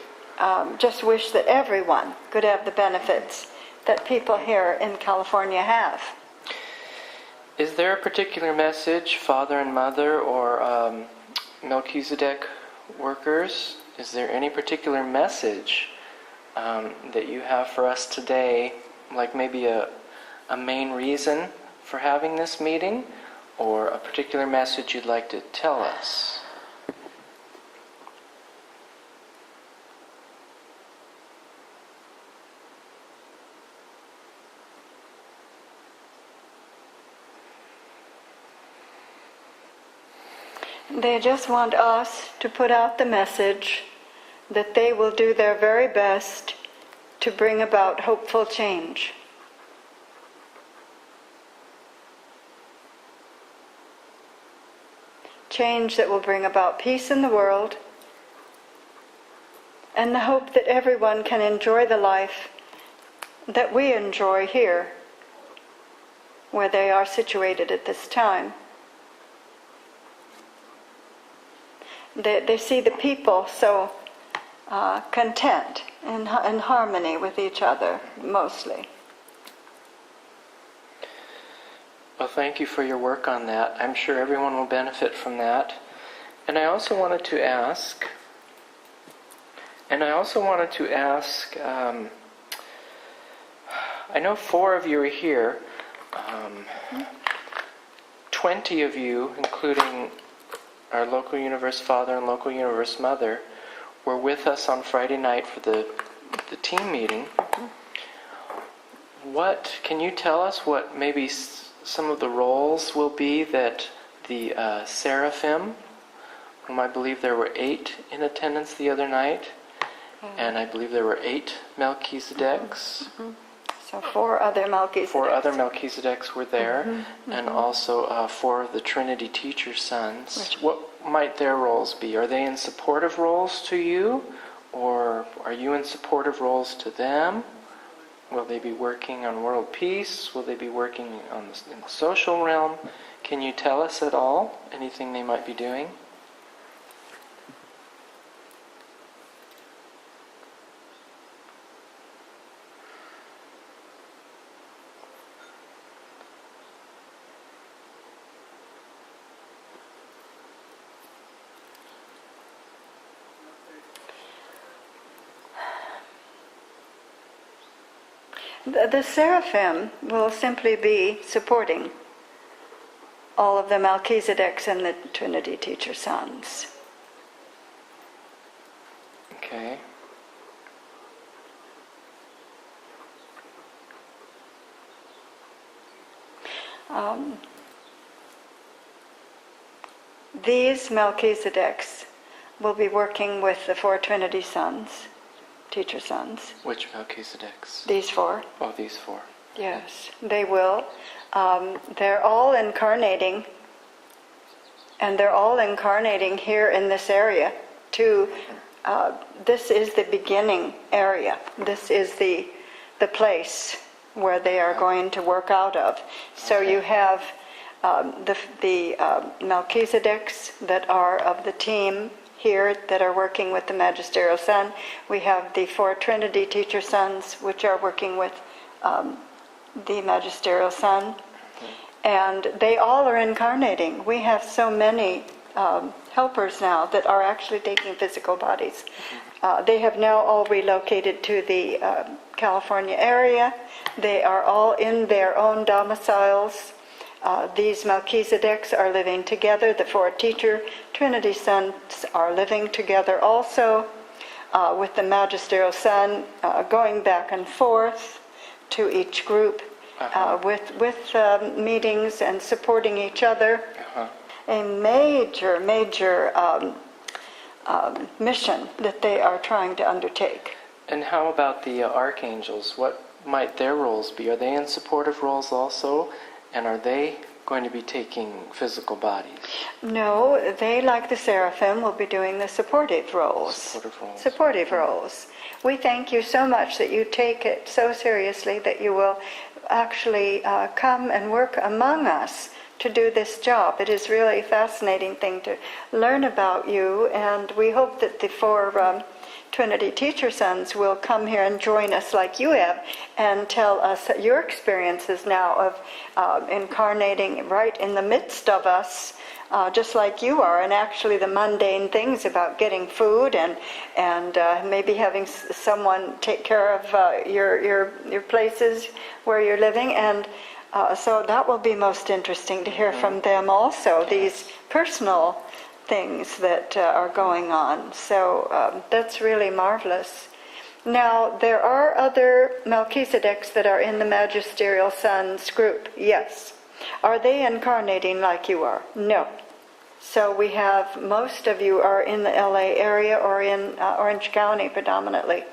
just wish that everyone could have the benefits that people here in California have.
Is there a particular message, Father and Mother, or Melchizedek workers? Is there any particular message that you have for us today, like maybe a main reason for having this meeting, or a particular message you'd like to tell us?
They just want us to put out the message that they will do their very best to bring about hopeful change. Change that will bring about peace in the world, and the hope that everyone can enjoy the life that we enjoy here, where they are situated at this time. They see the people so content and in harmony with each other, mostly.
Well, thank you for your work on that. I'm sure everyone will benefit from that. And I also wanted to ask, I know 4 of you are here. 20 of you, including our local universe father and local universe mother, were with us on Friday night for the team meeting. What can you tell us? What maybe some of the roles will be that the seraphim, whom I believe there were 8 in attendance the other night, and I believe there were 8 Melchizedeks.
So 4 other Melchizedeks.
4 other Melchizedeks were there, and also 4 of the Trinity teacher sons. What might their roles be? Are they in supportive roles to you, or are you in supportive roles to them? Will they be working on world peace? Will they be working in the social realm? Can you tell us at all anything they might be doing?
The seraphim will simply be supporting all of the Melchizedeks and the Trinity teacher sons.
Okay.
These Melchizedeks will be working with the 4 Trinity sons, teacher sons.
Which Melchizedeks?
These 4.
Oh, these 4.
Yes, they will. They're all incarnating, and they're all incarnating here in this area too. This is the beginning area. This is the place where they are going to work out of. So you have the Melchizedeks that are of the team here that are working with the Magisterial Son. We have the 4 Trinity teacher sons which are working with the Magisterial Son. And they all are incarnating. We have so many helpers now that are actually taking physical bodies. They have now all relocated to the California area. They are all in their own domiciles. These Melchizedeks are living together. The 4 teacher Trinity sons are living together also, with the Magisterial Son going back and forth to each group with meetings and supporting each other. A major mission that they are trying to undertake.
And how about the archangels? What might their roles be? Are they in supportive roles also? And are they going to be taking physical bodies?
No, they, like the seraphim, will be doing the supportive roles. Supportive roles. We thank you so much that you take it so seriously that you will actually come and work among us to do this job. It is really a fascinating thing to learn about you, and we hope that the 4 Trinity teacher sons will come here and join us like you have and tell us your experiences now of incarnating right in the midst of us, just like you are, and actually the mundane things about getting food and maybe having someone take care of your places where you're living, and so that will be most interesting to hear from them also, these personal things that are going on. So that's really marvelous. Now, there are other Melchizedeks that are in the Magisterial Sons group, yes. Are they incarnating like you are? No. So we have, most of you are in the LA area or in Orange County predominantly.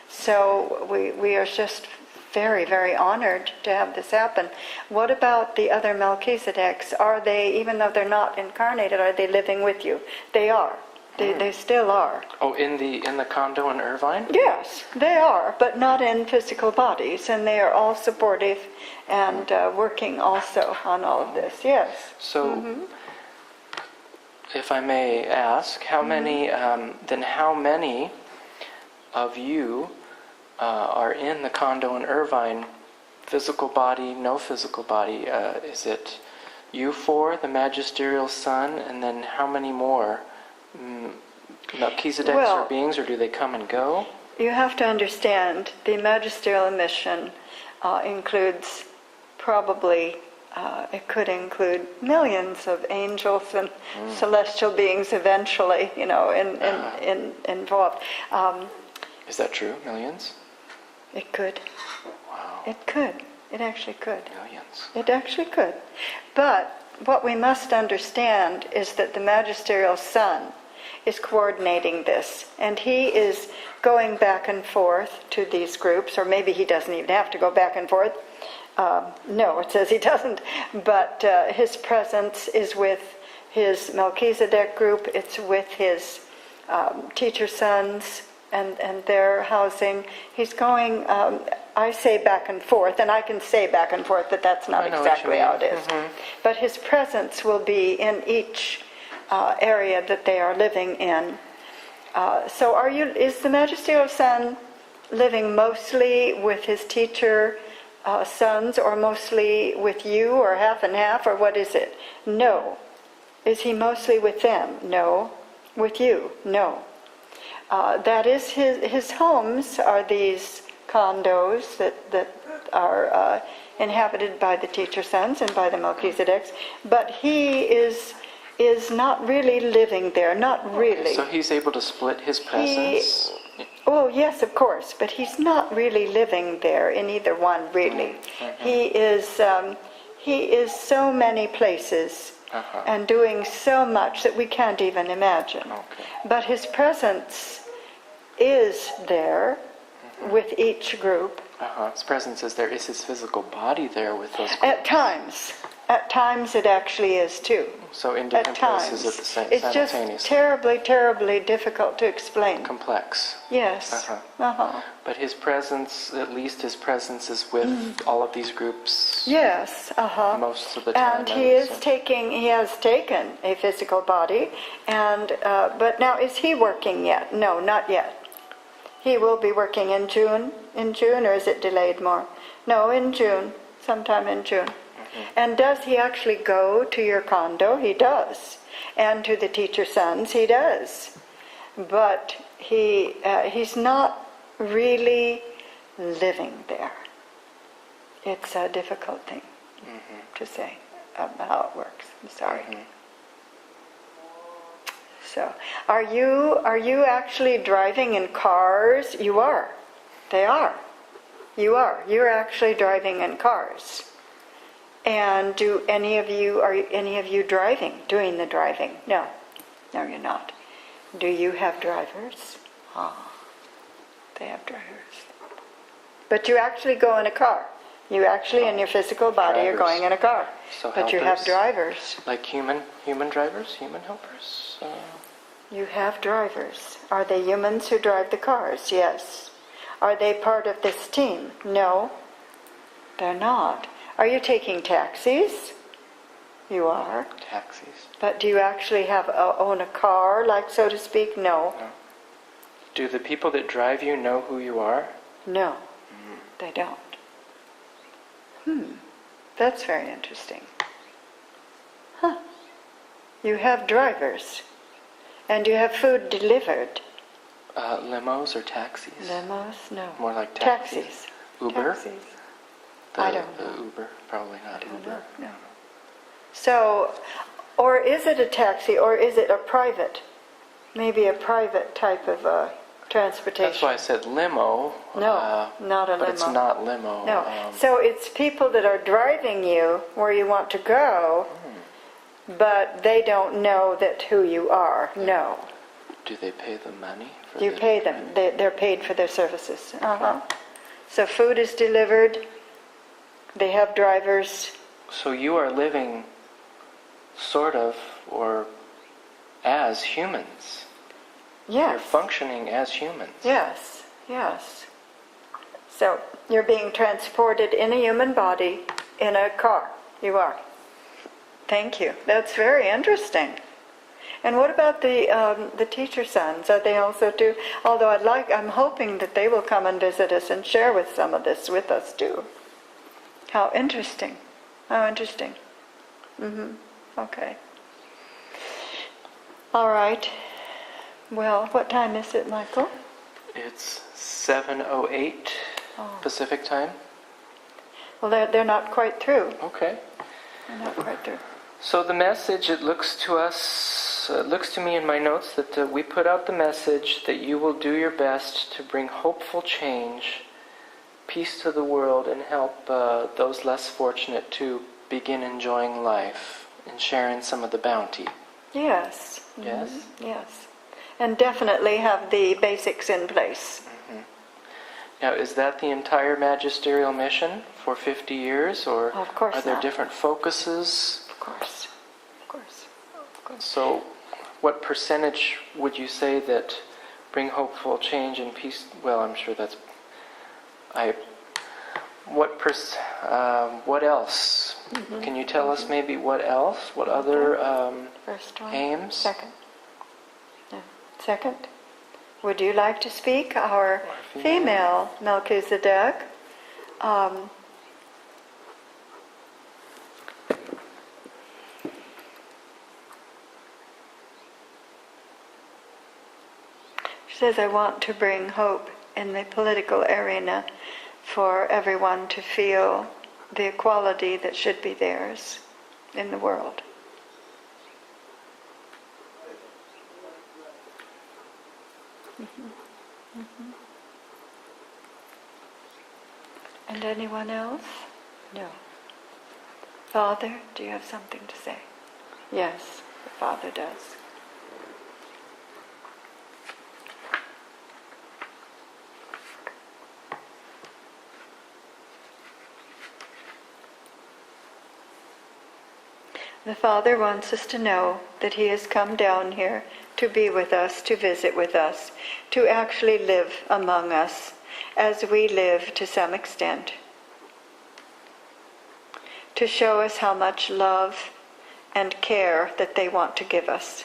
So we are just very, very honored to have this happen. What about the other Melchizedeks? Are they, even though they're not incarnated, are they living with you? They are. They still are.
Oh, in the condo in Irvine?
Yes, they are, but not in physical bodies, and they are all supportive and working also on all of this. Yes.
So, if I may ask, how many of you are in the condo in Irvine? Physical body, no physical body. Is it you 4, the Magisterial Son, and then how many more? Melchizedeks or beings, or do they come and go?
You have to understand, the Magisterial mission includes probably, it could include millions of angels and celestial beings eventually, involved.
Is that true? Millions?
It could.
Wow.
It could. It actually could.
Millions.
It actually could. But what we must understand is that the Magisterial Son is coordinating this, and he is going back and forth to these groups, or maybe he doesn't even have to go back and forth. No, it says he doesn't, but his presence is with his Melchizedek group, it's with his teacher sons and their housing. He's going, I say back and forth, and I can say back and forth, but that's not exactly how it is. But his presence will be in each area that they are living in. So is the Magisterial Son living mostly with his teacher sons, or mostly with you, or half and half, or what is it? No. Is he mostly with them? No. With you? No. That is his homes are these condos that are inhabited by the teacher sons and by the Melchizedeks, but he is not really living there, not really.
So he's able to split his presence?
Oh, yes, of course, but he's not really living there in either one, really. He is so many places and doing so much that we can't even imagine. But his presence is there with each group.
His presence is there. Is his physical body there with those groups?
At times. At times it actually is too.
So in
At
different
times.
places at the same
It's just
simultaneously.
terribly, terribly difficult to explain.
Complex.
Yes.
Uh-huh. But his presence, at least his presence, is with all of these groups
Yes.
most of the time.
And
I
he
would
is
say.
he has taken a physical body, and but now is he working yet? No, not yet. He will be working in June. In June, or is it delayed more? No, in June, sometime in June. And does he actually go to your condo? He does. And to the teacher sons, he does. But he's not really living there. It's a difficult thing to say how it works. I'm sorry. So, are you actually driving in cars? You are. They are. You are. You're actually driving in cars. And are any of you driving, doing the driving? No. No, you're not. Do you have drivers? They have drivers. But you actually go in a car. You actually, in your physical body, are going in a car.
So
but you have drivers.
Like human drivers, human helpers?
You have drivers. Are they humans who drive the cars? Yes. Are they part of this team? No. They're not. Are you taking taxis? You are.
Taxis.
But do you actually own a car, like so to speak? No.
Do the people that drive you know who you are?
No, they don't. That's very interesting. You have drivers, and you have food delivered.
Limos or taxis?
Limos? No.
More like taxis. Uber?
Taxis.
I
don't know.
Uber, probably not Uber.
No. So, or is it a taxi, or is it a private? Maybe a private type of transportation.
That's why I said limo.
No, not a limo.
But it's not limo.
No. So it's people that are driving you where you want to go, but they don't know that who you are. No.
Do they pay the money?
You pay them. They're paid for their services. So food is delivered. They have drivers.
So you are living sort of, or as humans.
Yes.
You're functioning as humans.
Yes. So you're being transported in a human body in a car. You are. Thank you. That's very interesting. And what about the teacher sons? Are they also too? Although I'm hoping that they will come and visit us and share with some of this with us too. How interesting. How interesting. Okay. All right. Well, what time is it, Michael?
It's 7:08 Pacific time.
Well, they're not quite through.
Okay.
They're not quite through.
So the message, it looks to me in my notes that we put out the message that you will do your best to bring hopeful change, peace to the world, and help those less fortunate to begin enjoying life and sharing some of the bounty.
Yes.
Yes?
Yes. And definitely have the basics in place.
Now, is that the entire magisterial mission for 50 years, or
Of course
are there
not.
different focuses?
Of course.
So, what percentage would you say that bring hopeful change and peace? Well, I'm sure that's... What else? Can you tell us maybe what else? What other
First one.
aims?
Second. No. Second. Would you like to speak? Our female Melchizedek. She says, I want to bring hope in the political arena for everyone to feel the equality that should be theirs in the world. And anyone else? No. Father, do you have something to say? Yes, the Father does. The Father wants us to know that He has come down here to be with us, to visit with us, to actually live among us as we live to some extent, to show us how much love and care that they want to give us.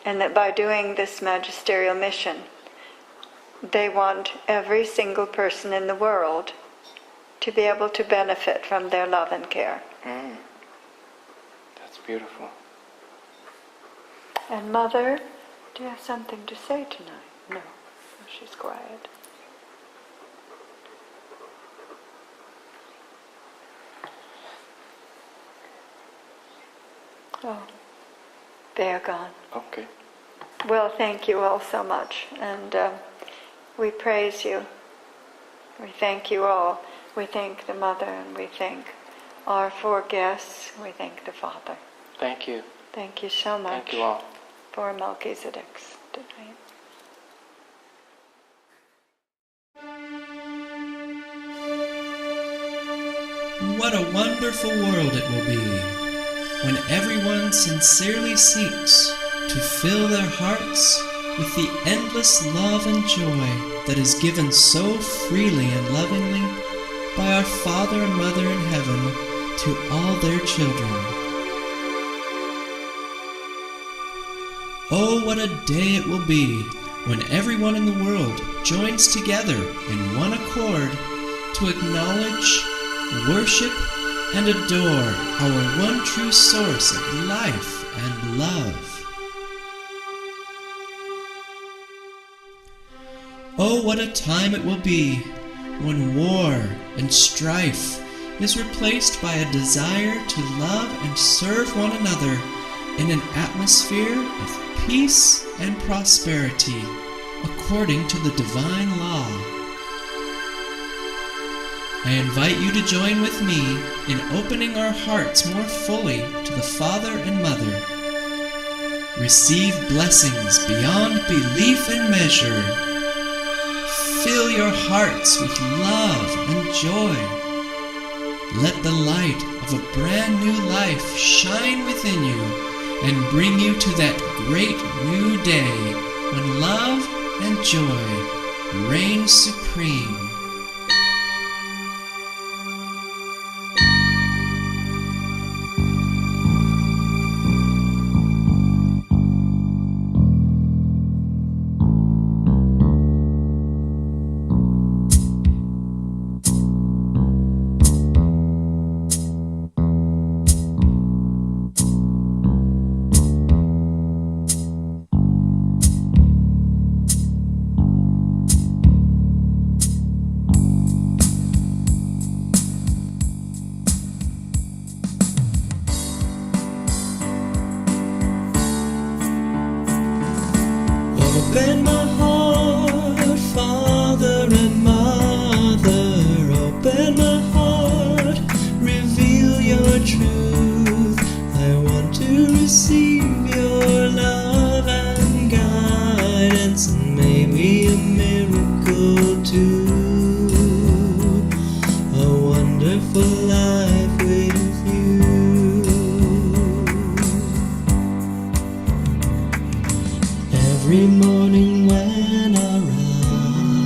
And that by doing this magisterial mission, they want every single person in the world to be able to benefit from their love and care.
That's beautiful.
And Mother, do you have something to say tonight? No. Oh, she's quiet. Oh, they are gone.
Okay.
Well, thank you all so much, and we praise you. We thank you all. We thank the Mother, and we thank our 4 guests. We thank the Father.
Thank you.
Thank you so much.
Thank you all.
For Melchizedeks tonight.
What a wonderful world it will be when everyone sincerely seeks to fill their hearts with the endless love and joy that is given so freely and lovingly by our Father and Mother in heaven to all their children. Oh, what a day it will be when everyone in the world joins together in one accord to acknowledge, worship, and adore our one true source of life and love. Oh, what a time it will be when war and strife is replaced by a desire to love and serve one another in an atmosphere of peace and prosperity according to the divine law. I invite you to join with me in opening our hearts more fully to the Father and Mother. Receive blessings beyond belief and measure. Fill your hearts with love and joy. Let the light of a brand new life shine within you and bring you to that great new day when love and joy reign supreme. Open my heart, Father and Mother, open my heart, reveal your truth. I want to receive your love and guidance, and maybe a miracle too, a wonderful life with you. Every morning when I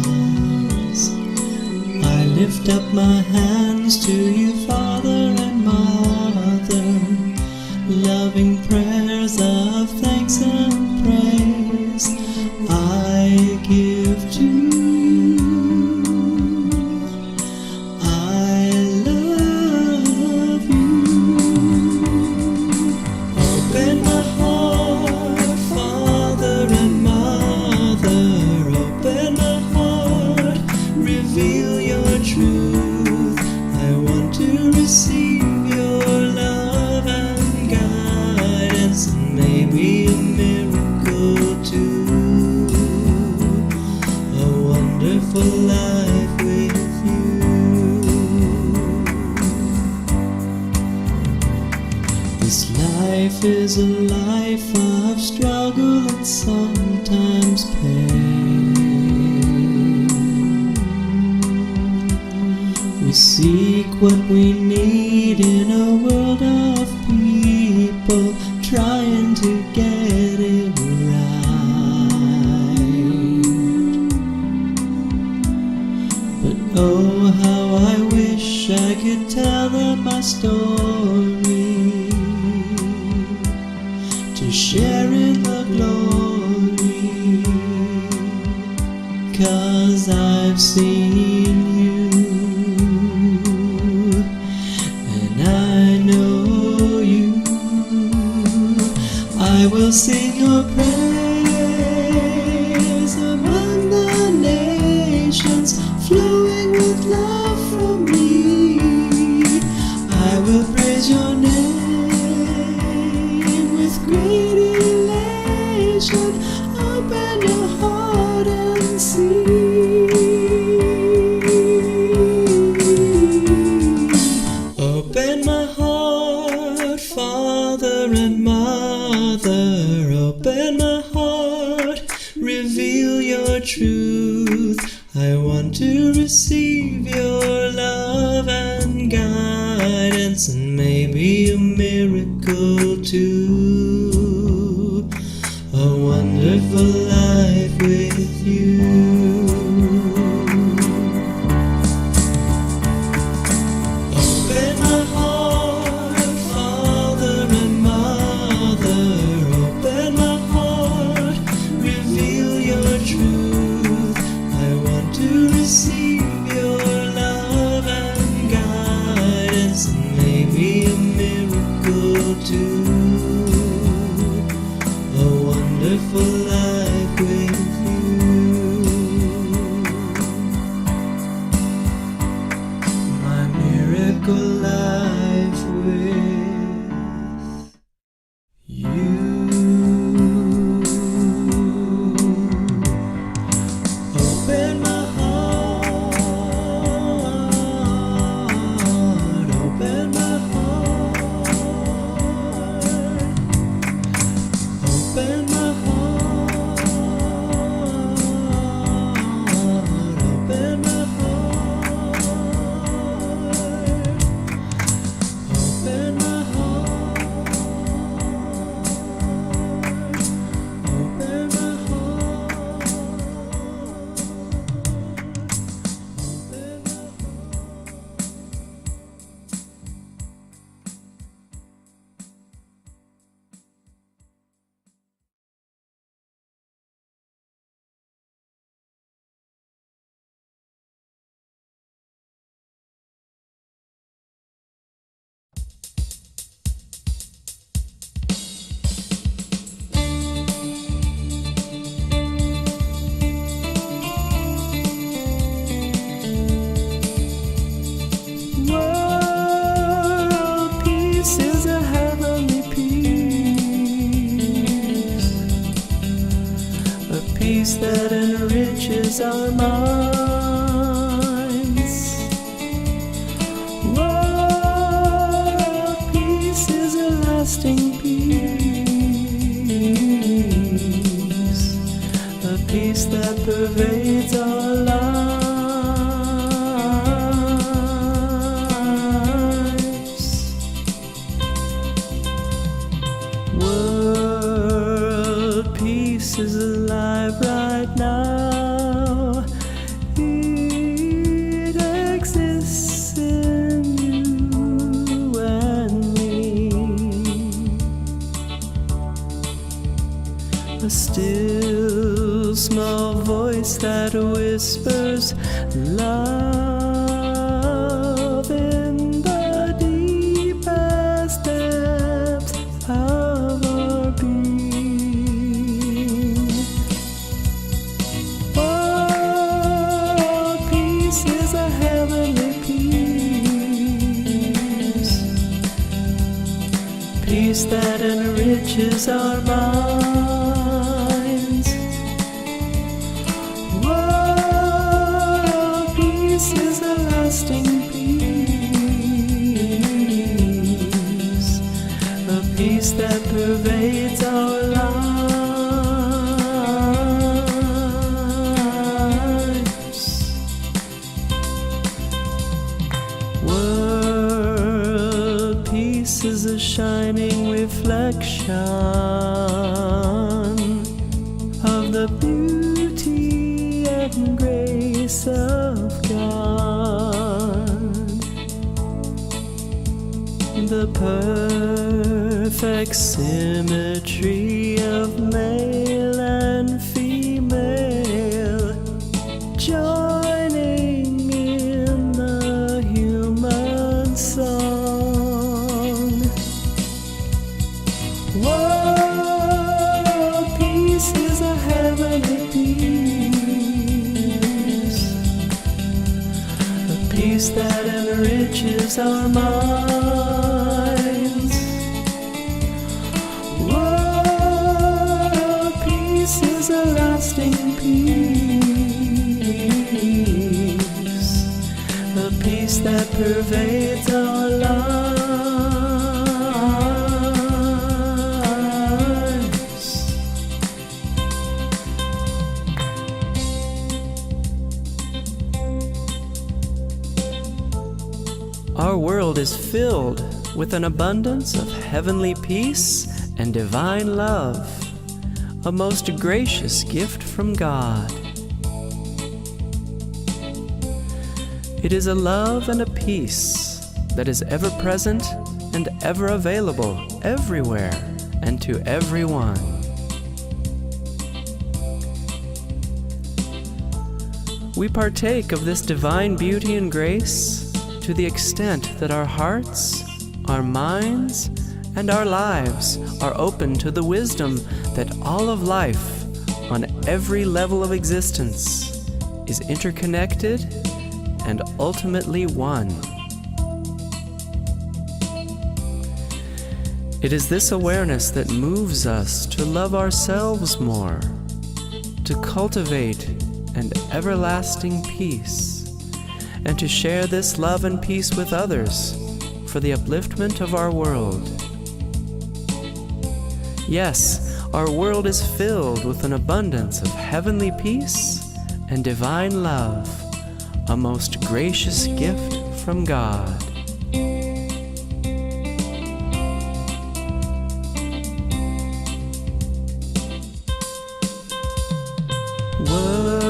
rise, I lift up my hands to you, Father and Mother, loving prayers of thanks and praise I give to you. I love you. Open my heart, Father and Mother, open my heart, reveal your truth. I want to receive your love and guidance, and maybe a miracle too, a wonderful life with you. This life is a life of struggle and sometimes pain. speak what we need in a world of people trying to get it right. But oh, how I wish I could tell them my story, to share in the glory, 'cause I've seen you and I know you. I will sing your praise among the nations, flowing with love from me. I will praise your name with great elation. Open your heart and see. Open my heart, Father and Mother. Open my heart, reveal your truth. I want to receive your love and guidance, and maybe a miracle too. A wonderful life with you. Open my heart, Father and Mother. Open my heart, reveal your truth. I want to receive your love and guidance, and maybe a miracle too. A wonderful life with you. My miracle life with you. Open my heart, open my heart, open my heart, open my heart, open my heart, open my heart, open my World peace is a heavenly peace, a peace that enriches our minds. World peace is a lasting peace, a peace that pervades our lives. World peace is alive right now. It exists in you and me. A still small voice that whispers love in the deepest depths of our being. World peace is a heavenly peace, peace that enriches our minds. World peace is a lasting peace, a peace that pervades our lives. World of the beauty and grace of God, the perfect symmetry of male and female, joining in the human song. World peace is a heavenly peace, a peace that enriches our minds. World peace is a lasting peace, a peace that pervades our lives. Our world is filled with an abundance of heavenly peace and divine love, a most gracious gift from God. It is a love and a peace that is ever present and ever available everywhere and to everyone. We partake of this divine beauty and grace to the extent that our hearts, our minds, and our lives are open to the wisdom that all of life, on every level of existence, is interconnected and ultimately one. It is this awareness that moves us to love ourselves more, to cultivate an everlasting peace, and to share this love and peace with others for the upliftment of our world. Yes, our world is filled with an abundance of heavenly peace and divine love, a most gracious gift from God.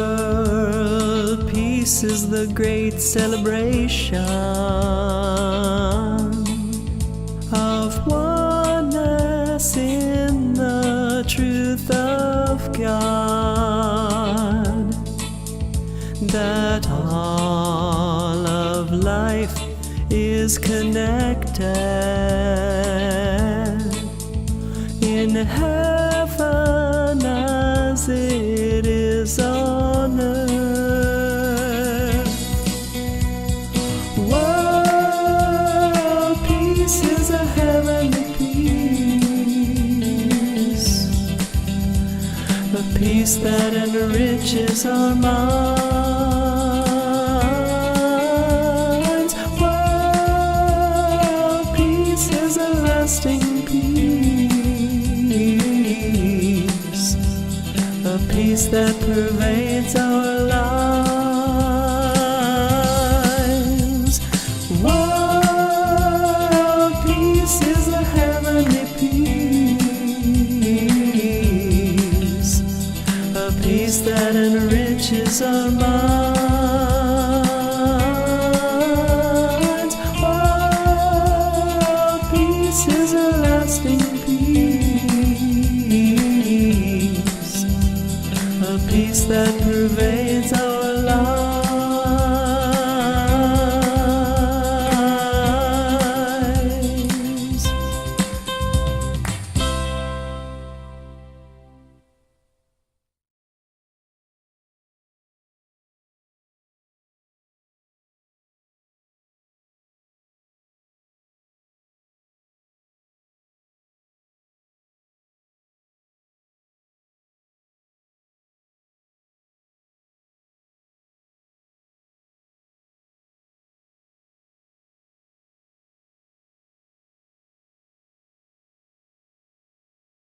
World peace is the great celebration of oneness in the truth of God, that all of life is connected in heaven as it is on earth. World peace is a heavenly peace, a peace that enriches our minds. World peace is a lasting peace, a peace that pervades our lives. World peace is a heavenly peace, a peace that enriches our minds. World peace is a lasting peace, a peace that pervades our